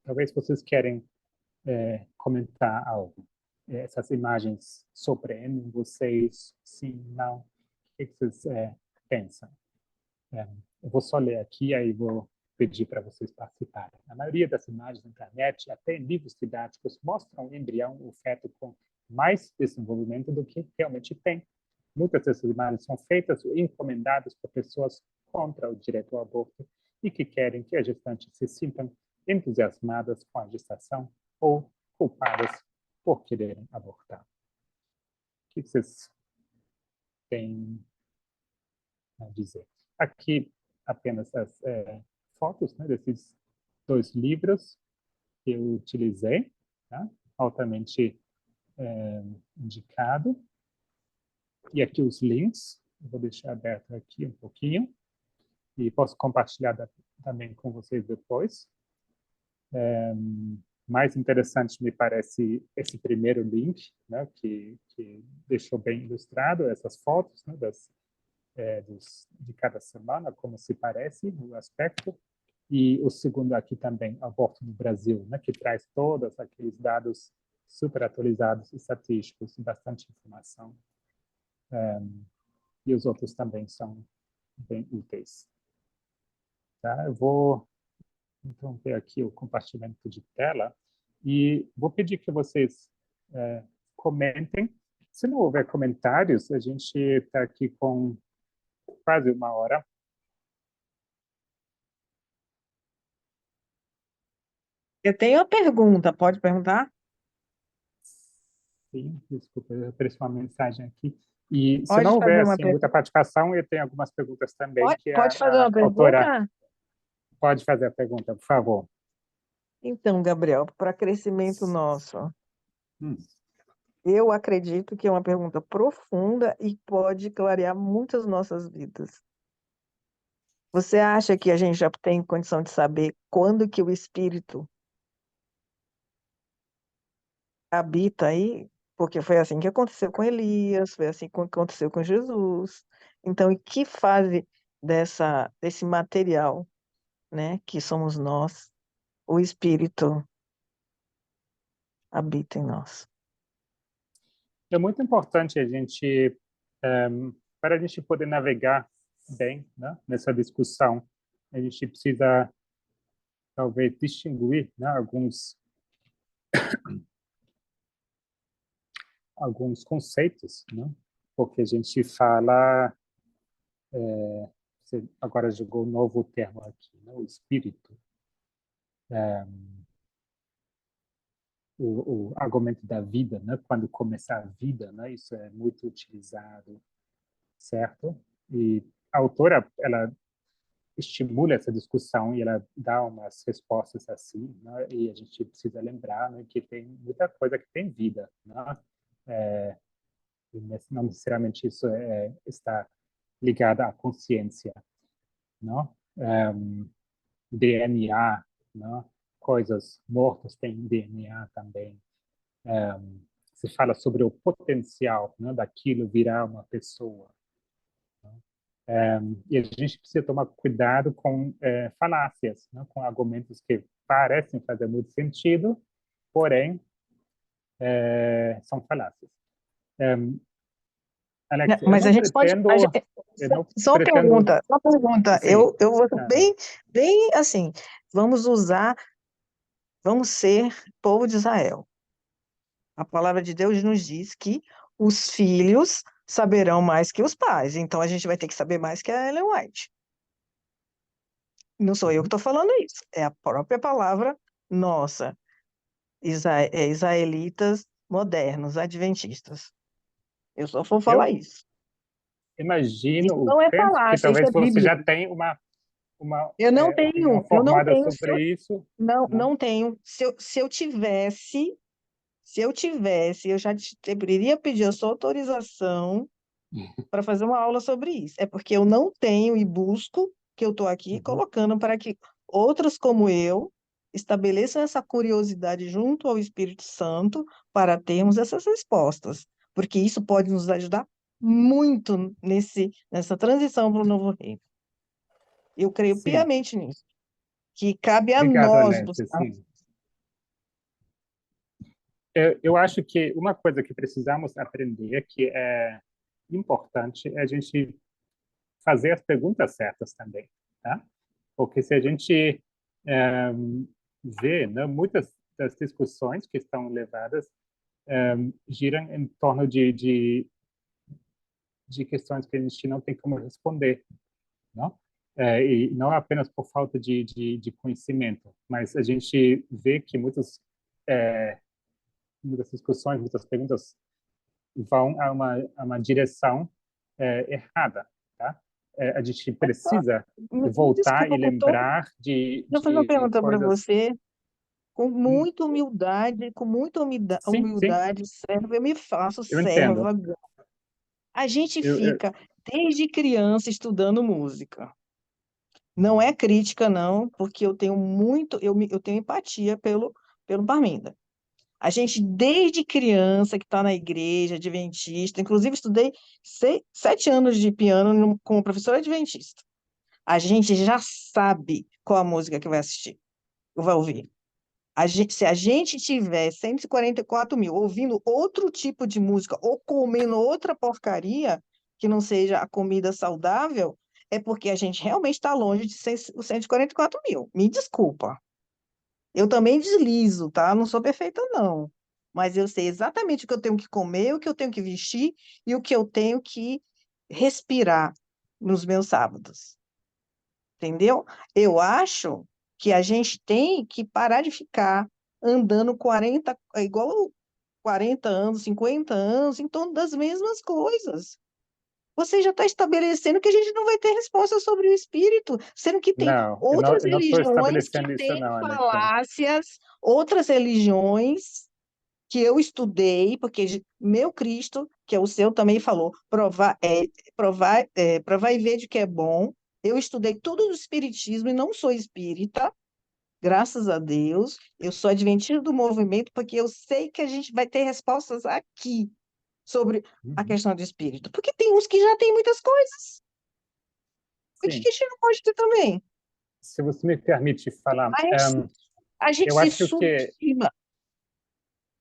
Talvez vocês querem comentar algo. Essas imagens surpreendem vocês? Sim, não? O que vocês pensam? Eu vou só ler aqui, aí vou pedir para vocês participarem. A maioria das imagens na internet, até em livros didáticos, mostram o embrião, o feto, com mais desenvolvimento do que realmente tem. Muitas dessas imagens são feitas ou encomendadas por pessoas contra o direito ao aborto e que querem que as gestantes se sintam entusiasmadas com a gestação ou culpadas por quererem abortar. O que vocês têm a dizer? Aqui apenas as fotos, né, desses 2 livros que eu utilizei, tá? Altamente indicado. E aqui os links, eu vou deixar aberto aqui um pouquinho, e posso compartilhar também com vocês depois. Mais interessante me parece esse primeiro link, né, que deixou bem ilustrado essas fotos, né, de cada semana, como se parece o aspecto. E o segundo aqui também, Aborto no Brasil, né, que traz todos aqueles dados super atualizados, estatísticos, bastante informação. E os outros também são bem úteis. Tá? Eu vou interromper aqui o compartilhamento de tela e vou pedir que vocês comentem. Se não houver comentários, a gente está aqui com quase 1 hora. Eu tenho uma pergunta, pode perguntar? Sim, desculpa, eu apareci uma mensagem aqui. E se Pode não fazer houver uma assim, muita pergunta? participação, eu tenho algumas perguntas também, que Pode fazer a uma autora pergunta? pode fazer a pergunta, por favor. Então, Gabriel, para crescimento nosso, Hum. eu acredito que é uma pergunta profunda e pode clarear muitas nossas vidas. Você acha que a gente já tem condição de saber quando que o Espírito habita aí? Porque foi assim que aconteceu com Elias, foi assim que aconteceu com Jesus. Então, em que fase desse material, né, que somos nós, o Espírito habita em nós? É muito importante a gente, para a gente poder navegar bem, né, nessa discussão, a gente precisa talvez distinguir, né, alguns conceitos, né? Porque a gente fala, você agora jogou um novo termo aqui, né? O espírito. O argumento da vida, né? Quando começar a vida, né? Isso é muito utilizado, certo? E a autora, ela estimula essa discussão e ela dá umas respostas assim, né? E a gente precisa lembrar, né, que tem muita coisa que tem vida, né? E não necessariamente isso está ligado à consciência, não? DNA, não? Coisas mortas têm DNA também. Se fala sobre o potencial, né, daquilo virar uma pessoa. E a gente precisa tomar cuidado com falácias, né, com argumentos que parecem fazer muito sentido, porém são falácias. Alex, eu Mas não a gente pode. pretendo, eu não Só uma pretendo, pergunta, só uma pergunta. sim, Eu vou bem assim. Vamos ser povo de Israel. A palavra de Deus nos diz que os filhos saberão mais que os pais. Então a gente vai ter que saber mais que a Ellen White. Não sou eu que estou falando isso. É a própria palavra nossa. Israelitas modernos, adventistas. Eu só vou falar eu isso. imagino, Isso ou não é penso que falácia, isso talvez é você Bíblia. já tem uma Eu não opinião tenho, eu não formada tenho. sobre isso, não? Não tenho. Se eu tivesse, eu já deveria pedir a sua autorização para fazer uma aula sobre isso. É porque eu não tenho e busco que eu estou aqui Uhum. colocando para que outros como eu estabeleçam essa curiosidade junto ao Espírito Santo para termos essas respostas, porque isso pode nos ajudar muito nessa transição para o novo reino. Eu creio Sim, piamente nisso. que cabe a Obrigado, nós Alessia, buscar. sim. Eu acho que uma coisa que precisamos aprender que é importante é a gente fazer as perguntas certas também, tá? Porque se a gente vê, né, muitas das discussões que estão levadas giram em torno de questões que a gente não tem como responder, não? E não apenas por falta de conhecimento, mas a gente vê que muitas discussões, muitas perguntas vão a uma direção errada, tá? A gente precisa Me voltar desculpa, e com todo... lembrar Deixa eu fazer uma de pergunta para coisas. você. Com muita Sim, sim, humildade, serva, eu me faço eu entendo. serva. A gente Eu, fica desde criança estudando música. Não é crítica, não, porque eu tenho eu tenho empatia pelo Parminda. A gente, desde criança, que está na igreja adventista, inclusive estudei 7 anos de piano como professora adventista. A gente já sabe qual a música que vai assistir, vai ouvir. Se a gente tiver 144 mil ouvindo outro tipo de música ou comendo outra porcaria, que não seja a comida saudável, é porque a gente realmente está longe de ser os 144 mil. Me desculpa. Eu também deslizo, tá? Não sou perfeita, não. Mas eu sei exatamente o que eu tenho que comer, o que eu tenho que vestir e o que eu tenho que respirar nos meus sábados. Entendeu? Eu acho que a gente tem que parar de ficar andando 40, igual 40 anos, 50 anos, em torno das mesmas coisas. Você já está estabelecendo que a gente não vai ter resposta sobre o espírito, sendo que tem não, outras eu não estou religiões que estabelecendo isso têm não, Alexandre. falácias, outras religiões que eu estudei, porque meu Cristo, que é o seu, também falou, provar e ver de que é bom. Eu estudei tudo do espiritismo e não sou espírita, graças a Deus. Eu sou adventista do movimento, porque eu sei que a gente vai ter respostas aqui sobre a Uhum. questão do espírito. Porque tem uns que já têm muitas coisas. Por que Sim, que a gente não pode ter também? se você me permite falar, Mas a gente eu se acho que subestima.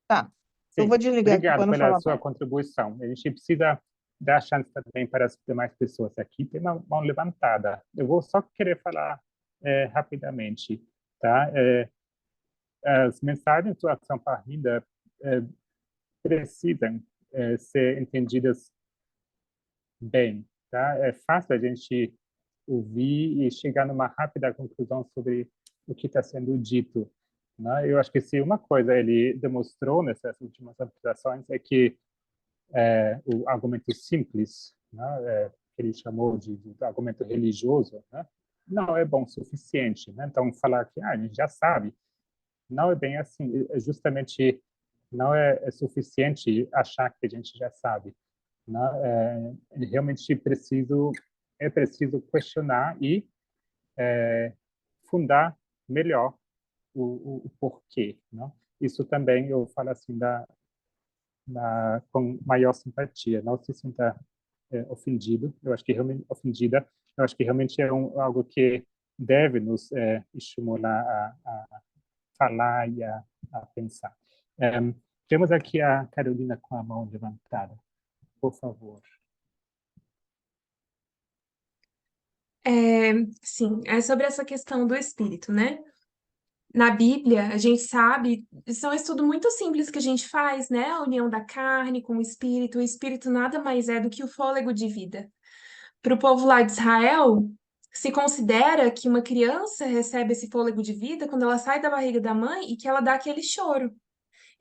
Tá, eu sim, vou desligar aqui obrigado para não pela falar sua mais. contribuição. A gente precisa dar chance também para as demais pessoas aqui. Tem uma mão levantada. Eu vou só querer falar rapidamente, tá? As mensagens do Ação Parrida precisam ser entendidas bem, tá? É fácil a gente ouvir e chegar numa rápida conclusão sobre o que está sendo dito, né? Eu acho que se uma coisa ele demonstrou nessas últimas apresentações é que o argumento simples, né, que ele chamou de argumento religioso, né, não é bom o suficiente, né? Então falar que a gente já sabe, não é bem assim. É justamente não é suficiente achar que a gente já sabe, né? Realmente é preciso questionar e fundar melhor o porquê, né? Isso também eu falo assim com maior simpatia. Não se sinta ofendido. Eu acho que realmente ofendida. Eu acho que realmente é algo que deve nos estimular a falar e a pensar. Temos aqui a Carolina com a mão levantada. Por favor. Sim, é sobre essa questão do espírito, né? Na Bíblia, a gente sabe, isso é um estudo muito simples que a gente faz, né? A união da carne com o espírito. O espírito nada mais é do que o fôlego de vida. Para o povo lá de Israel, se considera que uma criança recebe esse fôlego de vida quando ela sai da barriga da mãe e que ela dá aquele choro.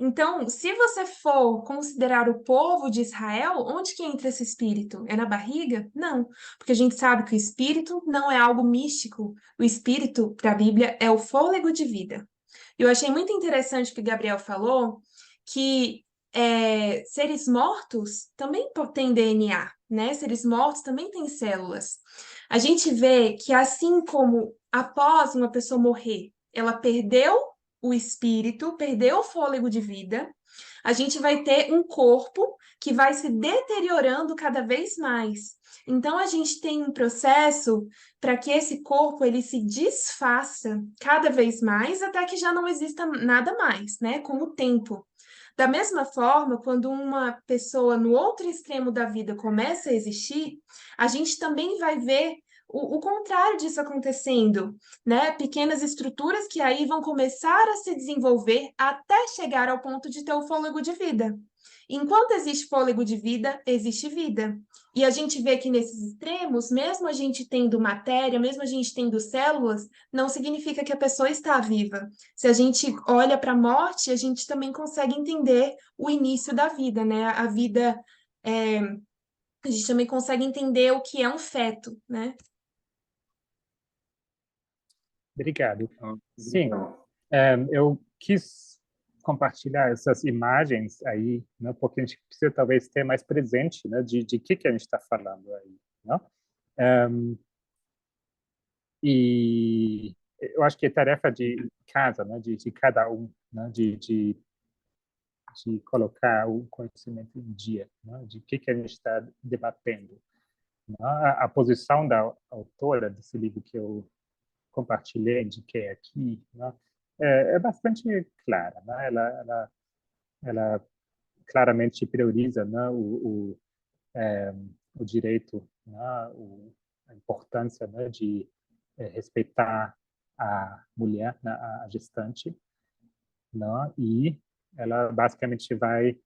Então, se você for considerar o povo de Israel, onde que entra esse espírito? É na barriga? Não, porque a gente sabe que o espírito não é algo místico. O espírito, para a Bíblia, é o fôlego de vida. Eu achei muito interessante o que Gabriel falou, que seres mortos também têm DNA, né? Seres mortos também têm células. A gente vê que assim como após uma pessoa morrer, ela perdeu o espírito, perdeu o fôlego de vida, a gente vai ter um corpo que vai se deteriorando cada vez mais. Então, a gente tem um processo para que esse corpo ele se desfaça cada vez mais até que já não exista nada mais, né? Com o tempo. Da mesma forma, quando uma pessoa no outro extremo da vida começa a existir, a gente também vai ver o contrário disso acontecendo, né? Pequenas estruturas que aí vão começar a se desenvolver até chegar ao ponto de ter o fôlego de vida. Enquanto existe fôlego de vida, existe vida. E a gente vê que nesses extremos, mesmo a gente tendo matéria, mesmo a gente tendo células, não significa que a pessoa está viva. Se a gente olha para a morte, a gente também consegue entender o início da vida, né? A vida, a gente também consegue entender o que é um feto, né? Obrigado. Sim, eu quis compartilhar essas imagens aí, né, porque a gente precisa talvez ter mais presente, né, de que a gente está falando aí, né? E eu acho que é tarefa de casa, né, de cada um, né, de colocar o conhecimento em dia, né, de que a gente está debatendo. Né? A posição da autora desse livro que eu compartilhei, indiquei aqui, né, é bastante clara. Né? Ela claramente prioriza, né, o direito, né, a importância, né, de respeitar a mulher, né, a gestante, né, e ela basicamente vai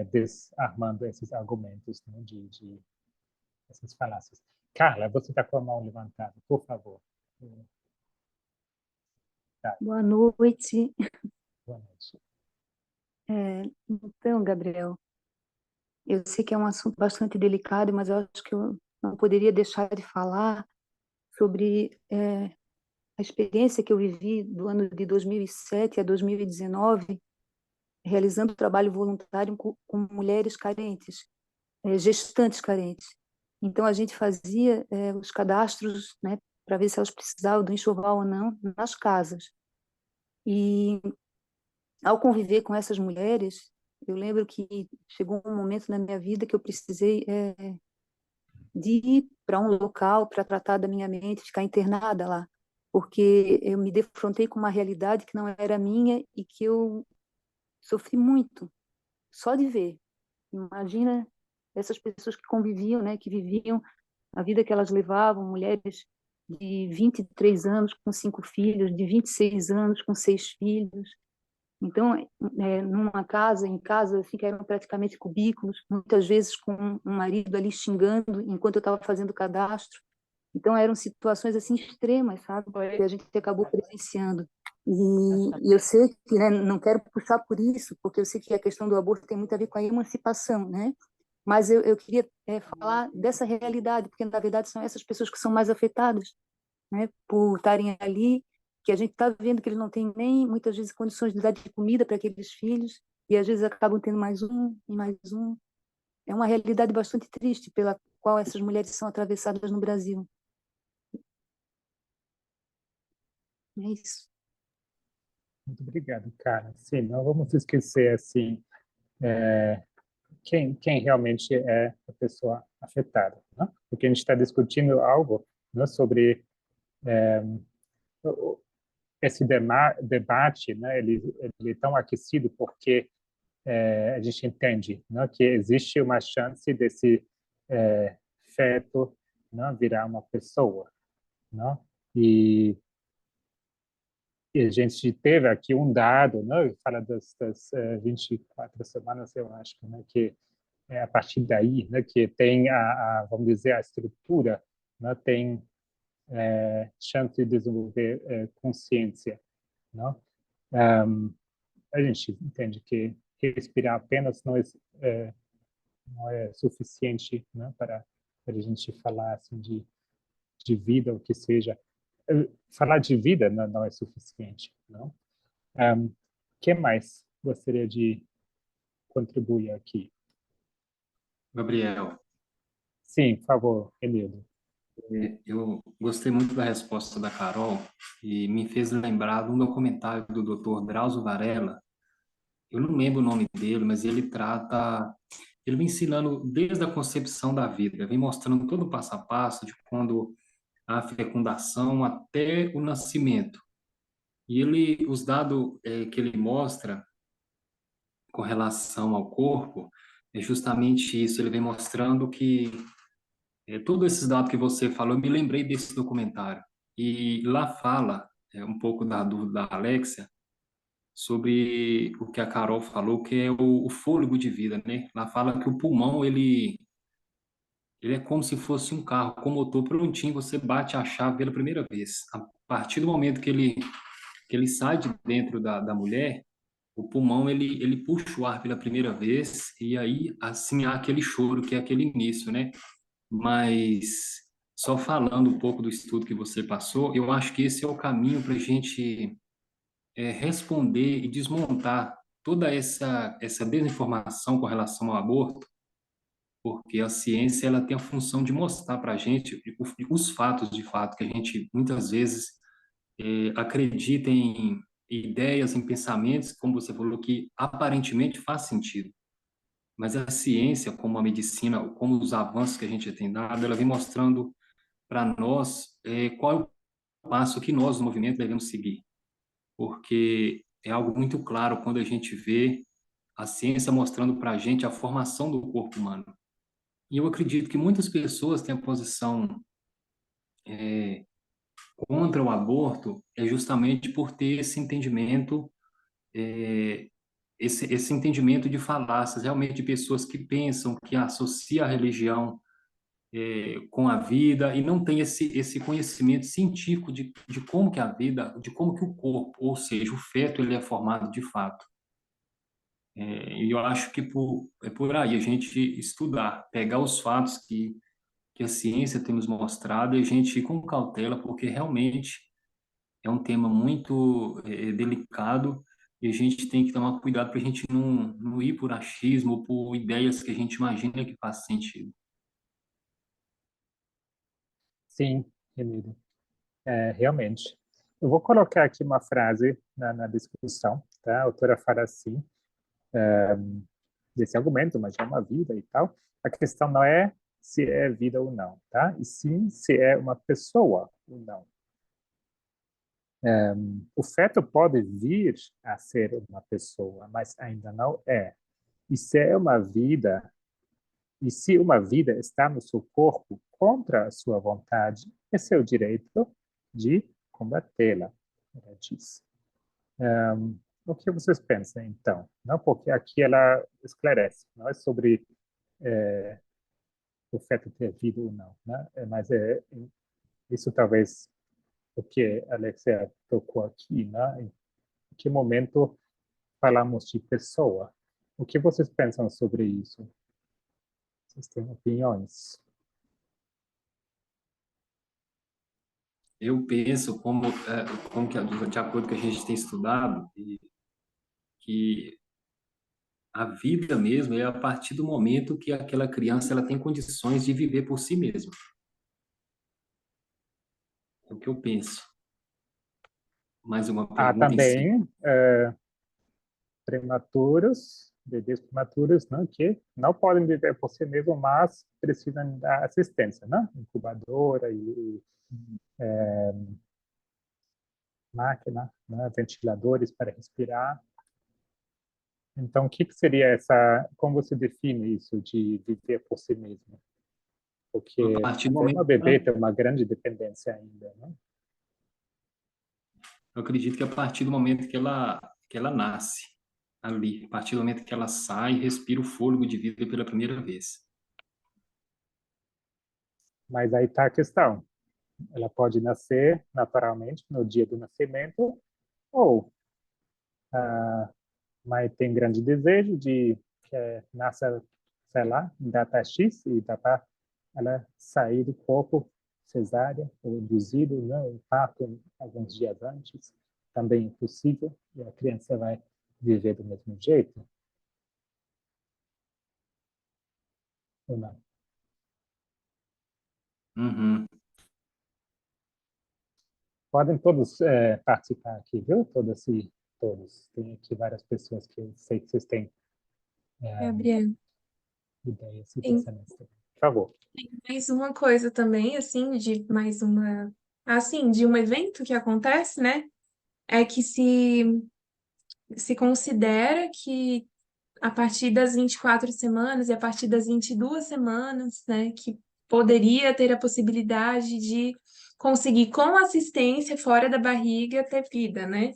desarmando esses argumentos, né, de essas falácias. Carla, você está com a mão levantada, por favor. Tá, Boa noite. boa noite. Então, Gabriel, eu sei que é um assunto bastante delicado, mas eu acho que eu não poderia deixar de falar sobre a experiência que eu vivi do ano de 2007 a 2019, realizando trabalho voluntário com mulheres carentes, gestantes carentes. Então, a gente fazia os cadastros, né, para ver se elas precisavam do enxoval ou não, nas casas. E, ao conviver com essas mulheres, eu lembro que chegou um momento na minha vida que eu precisei de ir para um local para tratar da minha mente, ficar internada lá, porque eu me defrontei com uma realidade que não era minha e que eu sofri muito, só de ver. Imagina essas pessoas que conviviam, né, que viviam a vida que elas levavam, mulheres de 23 anos com 5 filhos, de 26 anos com 6 filhos. Então, numa casa, em casa, assim, que eram praticamente cubículos, muitas vezes com um marido ali xingando enquanto eu estava fazendo o cadastro. Então, eram situações assim extremas, sabe? Que a gente acabou presenciando. E eu sei que, né, não quero puxar por isso, porque eu sei que a questão do aborto tem muito a ver com a emancipação, né? Mas eu queria falar dessa realidade, porque, na verdade, são essas pessoas que são mais afetadas, né, por estarem ali, que a gente está vendo que eles não têm nem, muitas vezes, condições de dar de comida para aqueles filhos, e às vezes acabam tendo mais um e mais um. É uma realidade bastante triste pela qual essas mulheres são atravessadas no Brasil. É isso. Muito obrigado, Carla. Sim, não vamos esquecer, assim, quem realmente é a pessoa afetada, né? Porque a gente está discutindo algo, né, sobre esse debate, né, ele é tão aquecido porque a gente entende, né, que existe uma chance desse feto, né, virar uma pessoa, né? E a gente teve aqui um dado, né, que fala das 24 semanas, eu acho, né, que é a partir daí, né, que tem vamos dizer, a estrutura, né, tem chance de desenvolver consciência, né? A gente entende que respirar apenas não é suficiente, né, para a gente falar assim de vida, o que seja. Falar de vida não é suficiente, não? Que mais gostaria de contribuir aqui? Gabriel, Sim, por favor, Emílio. eu gostei muito da resposta da Carol e me fez lembrar de um documentário do Dr. Drauzio Varela. Eu não lembro o nome dele, mas ele trata ele vem ensinando desde a concepção da vida, vem mostrando todo o passo a passo de quando a fecundação até o nascimento. E os dados que ele mostra com relação ao corpo é justamente isso. Ele vem mostrando que todos esses dados que você falou, eu me lembrei desse documentário. E lá fala um pouco da dúvida da Alexia sobre o que a Carol falou, que é o fôlego de vida, né? Lá fala que o pulmão, ele é como se fosse um carro com motor prontinho, você bate a chave pela primeira vez. A partir do momento que ele sai de dentro da mulher, o pulmão, ele puxa o ar pela primeira vez, e aí, assim, há aquele choro, que é aquele início, né? Mas, só falando um pouco do estudo que você passou, eu acho que esse é o caminho para a gente responder e desmontar toda essa desinformação com relação ao aborto, porque a ciência ela tem a função de mostrar para a gente os fatos de fato, que a gente muitas vezes acredita em ideias, em pensamentos, como você falou, que aparentemente faz sentido. Mas a ciência, como a medicina, como os avanços que a gente tem dado, ela vem mostrando para nós qual é o passo que nós, no movimento, devemos seguir. Porque é algo muito claro quando a gente vê a ciência mostrando para a gente a formação do corpo humano. E eu acredito que muitas pessoas têm a posição contra o aborto justamente por ter esse entendimento, esse entendimento de falácias, realmente de pessoas que pensam, que associam a religião com a vida e não tem esse conhecimento científico de como que a vida, de como que o corpo, ou seja, o feto, ele é formado de fato. E eu acho que é por aí a gente estudar, pegar os fatos que a ciência tem nos mostrado e a gente ir com cautela, porque realmente é um tema muito delicado e a gente tem que tomar cuidado para a gente não ir por achismo ou por ideias que a gente imagina que faz sentido. Sim, querido. Realmente. Eu vou colocar aqui uma frase na discussão, tá? A autora fala assim, desse argumento, mas é uma vida e tal. A questão não é se é vida ou não, tá? E sim se é uma pessoa ou não. O feto pode vir a ser uma pessoa, mas ainda não é. E se é uma vida, e se uma vida está no seu corpo contra a sua vontade, é seu direito de combatê-la, ela diz. O que vocês pensam, então? Não, porque aqui ela esclarece, não é sobre o feto ter vida ou não, né? Mas isso talvez o que a Alexia tocou aqui, né? Em que momento falamos de pessoa? O que vocês pensam sobre isso? Vocês têm opiniões? Eu penso como que, de acordo com que a gente tem estudado, que a vida mesmo é a partir do momento que aquela criança ela tem condições de viver por si mesma. É o que eu penso. Mais uma Há pergunta em si. também prematuros, bebês prematuros, né, que não podem viver por si mesmos, mas precisam da assistência, né? Incubadora e máquina, né? Ventiladores para respirar. Então, o que seria como você define isso de viver por si mesmo? Porque A partir do até momento, uma bebê tem uma grande dependência ainda, né? eu acredito que a partir do momento que ela nasce ali, a partir do momento que ela sai e respira o fôlego de vida pela primeira vez. Mas aí está a questão. Ela pode nascer naturalmente no dia do nascimento, ou a mãe tem grande desejo de que nasça, sei lá, em data X, e dá para ela sair do corpo cesárea ou induzido, né, um parto alguns dias antes, também é possível, e a criança vai viver do mesmo jeito, ou não? Uhum. Podem todos participar aqui, viu? Todos. Tem aqui várias pessoas que eu sei que vocês têm. Gabriel, ideias e Sim. pensamentos também. Por favor. Mais uma coisa também, assim, de um evento que acontece, né? É que se considera que a partir das 24 semanas e a partir das 22 semanas, né, que poderia ter a possibilidade de conseguir com assistência fora da barriga ter vida, né?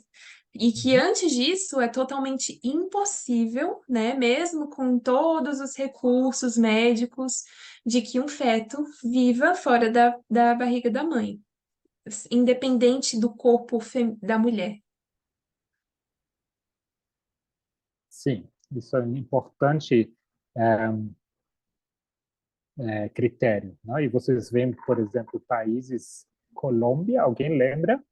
E que antes disso é totalmente impossível, né, mesmo com todos os recursos médicos, de que um feto viva fora da barriga da mãe, independente do corpo da mulher. Sim, isso é um importante critério, né? E vocês veem, por exemplo, países, Colômbia, alguém lembra?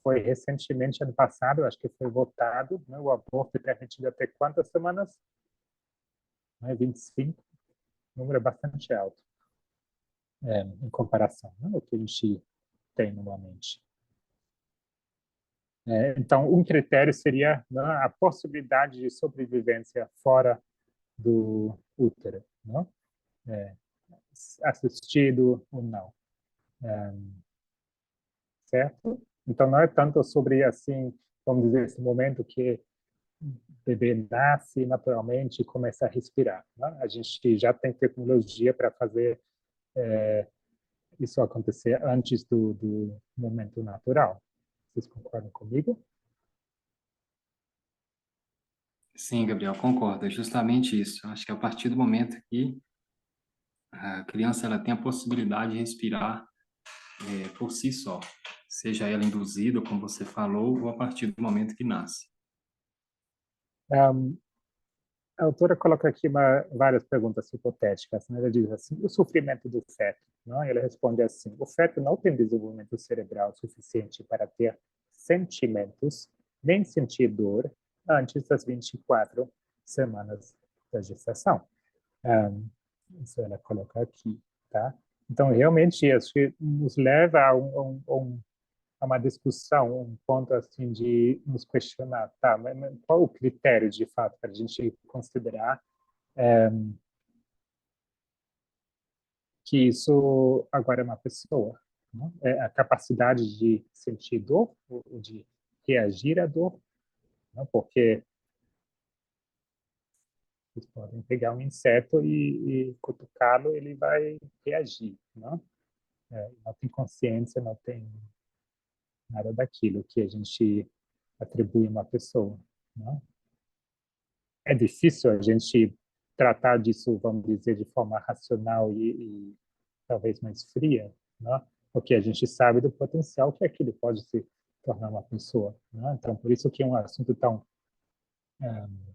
Foi recentemente, ano passado, acho que foi votado, né, o aborto é permitido até quantas semanas? 25, número bastante alto, em comparação, né, ao que a gente tem normalmente. Então, um critério seria, né, a possibilidade de sobrevivência fora do útero, né? Assistido ou não, certo? Então, não é tanto sobre, assim, vamos dizer, esse momento que o bebê nasce naturalmente e começa a respirar, né? A gente já tem tecnologia para fazer isso acontecer antes do momento natural. Vocês concordam comigo? Sim, Gabriel, concordo. É justamente isso. Eu acho que a partir do momento que a criança ela tem a possibilidade de respirar por si só, seja ela induzida, como você falou, ou a partir do momento que nasce. Um, a autora coloca aqui várias perguntas hipotéticas, né? Ela diz assim, o sofrimento do feto, né? Ela responde assim, o feto não tem desenvolvimento cerebral suficiente para ter sentimentos, nem sentir dor, antes das 24 semanas da gestação. Isso ela coloca aqui, tá? Então, realmente, isso nos leva a uma discussão, um ponto assim de nos questionar, tá? Mas qual o critério de fato para a gente considerar que isso agora é uma pessoa, né? É a capacidade de sentir dor, ou de reagir à dor, né? Porque vocês podem pegar um inseto e cutucá-lo, ele vai reagir, né? Não tem consciência, não tem nada daquilo que a gente atribui a uma pessoa, né? É difícil a gente tratar disso, vamos dizer, de forma racional e talvez mais fria, né? Porque a gente sabe do potencial que aquilo pode se tornar uma pessoa, né? Então, por isso que é um assunto tão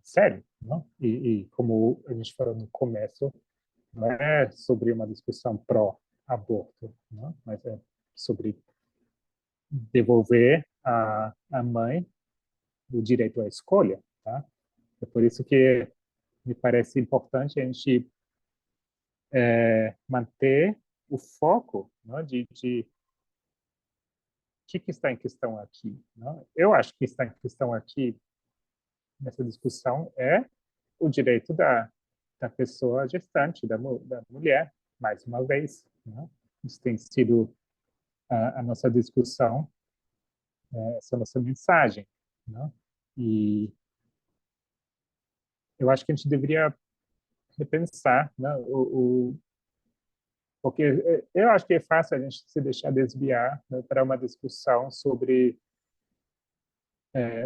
sério, né? E como a gente falou no começo, não é sobre uma discussão pró-aborto, né? Mas é sobre devolver à mãe o direito à escolha, tá? É por isso que me parece importante a gente manter o foco, né, de que está em questão aqui, né? Eu acho que está em questão aqui nessa discussão é o direito da pessoa gestante, da mulher, mais uma vez, né? Isso tem sido a nossa discussão, essa nossa mensagem, né? E eu acho que a gente deveria repensar, né, porque eu acho que é fácil a gente se deixar desviar, né, para uma discussão sobre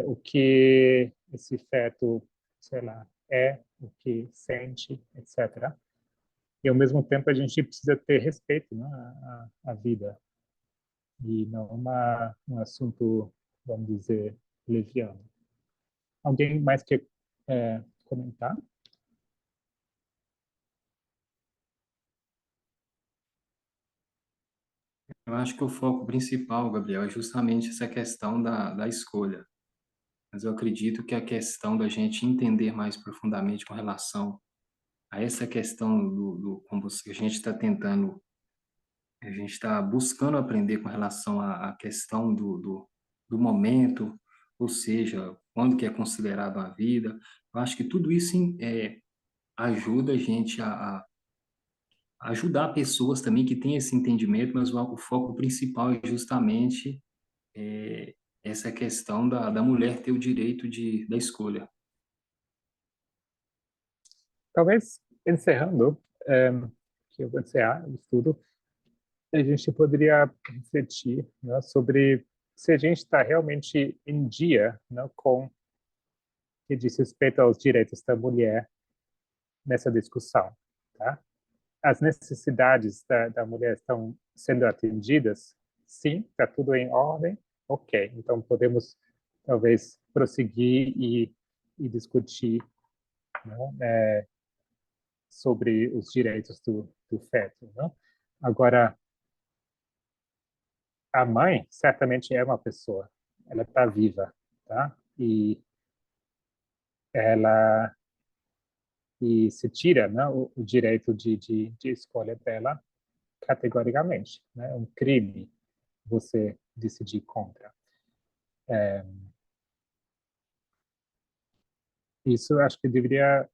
o que esse feto, sei lá, o que sente, etc. E, ao mesmo tempo, a gente precisa ter respeito, né, à vida e não um assunto, vamos dizer, leviano. Alguém mais quer comentar? Eu acho que o foco principal, Gabriel, é justamente essa questão da escolha. Mas eu acredito que a questão da gente entender mais profundamente com relação a essa questão como a gente está tentando, a gente está buscando aprender com relação à questão do momento, ou seja, quando que é considerado a vida. Eu acho que tudo isso ajuda a gente a ajudar pessoas também que têm esse entendimento, mas o foco principal é justamente essa questão da mulher ter o direito da escolha. Talvez, encerrando, que eu vou encerrar o estudo, a gente poderia refletir, né, sobre se a gente está realmente em dia, né, com o que diz respeito aos direitos da mulher nessa discussão, tá? As necessidades da mulher estão sendo atendidas? Sim, está tudo em ordem? Ok, então podemos talvez prosseguir e discutir, né, sobre os direitos do feto, né? Agora, a mãe certamente é uma pessoa, ela está viva, tá? Ela se tira, né, o direito de escolha dela categoricamente, né? É um crime você decidir contra. Isso acho que deveria,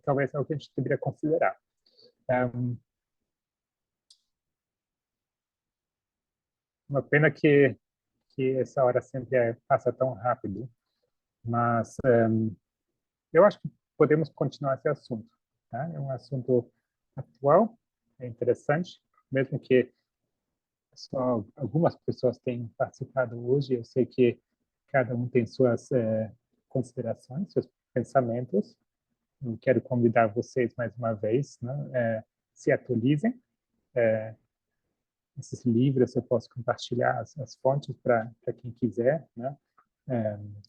talvez é o que a gente deveria considerar. Uma pena que essa hora sempre passa tão rápido, mas eu acho que podemos continuar esse assunto, tá? É um assunto atual, é interessante, mesmo que só algumas pessoas tenham participado hoje. Eu sei que cada um tem suas considerações, seus pensamentos. Eu quero convidar vocês mais uma vez, né? Se atualizem. Esses livros eu posso compartilhar as fontes para quem quiser, né?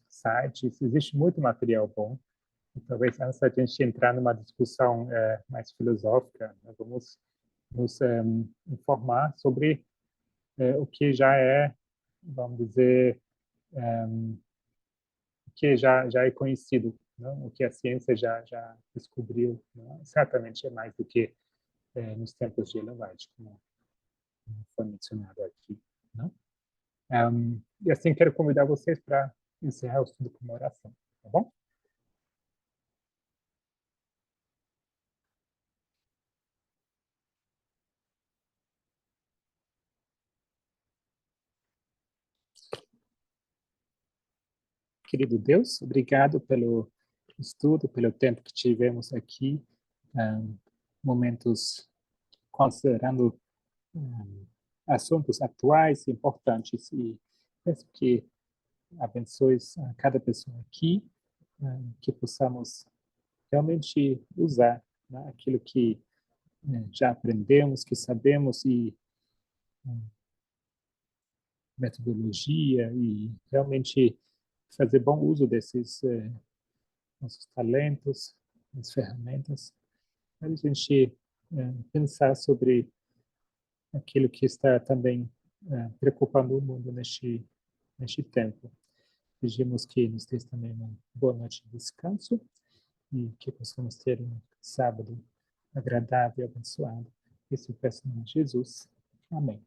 Sites, existe muito material bom. E talvez antes da gente entrar numa discussão mais filosófica, né, vamos nos informar sobre o que já é, vamos dizer, o que já é conhecido, né? O que a ciência já descobriu, né? Certamente é mais do que nos tempos de Ellen White, como foi mencionado aqui, né? E assim quero convidar vocês para encerrar o estudo com uma oração, tá bom? Querido Deus, obrigado pelo estudo, pelo tempo que tivemos aqui, momentos considerando assuntos atuais e importantes, e peço que abençoes a cada pessoa aqui, que possamos realmente usar, né, aquilo que já aprendemos, que sabemos, e metodologia, e realmente fazer bom uso desses nossos talentos, as ferramentas, para a gente pensar sobre aquilo que está também preocupando o mundo neste tempo. Pedimos que nos dê também uma boa noite de descanso e que possamos ter um sábado agradável e abençoado. Isso eu peço em nome de Jesus. Amém.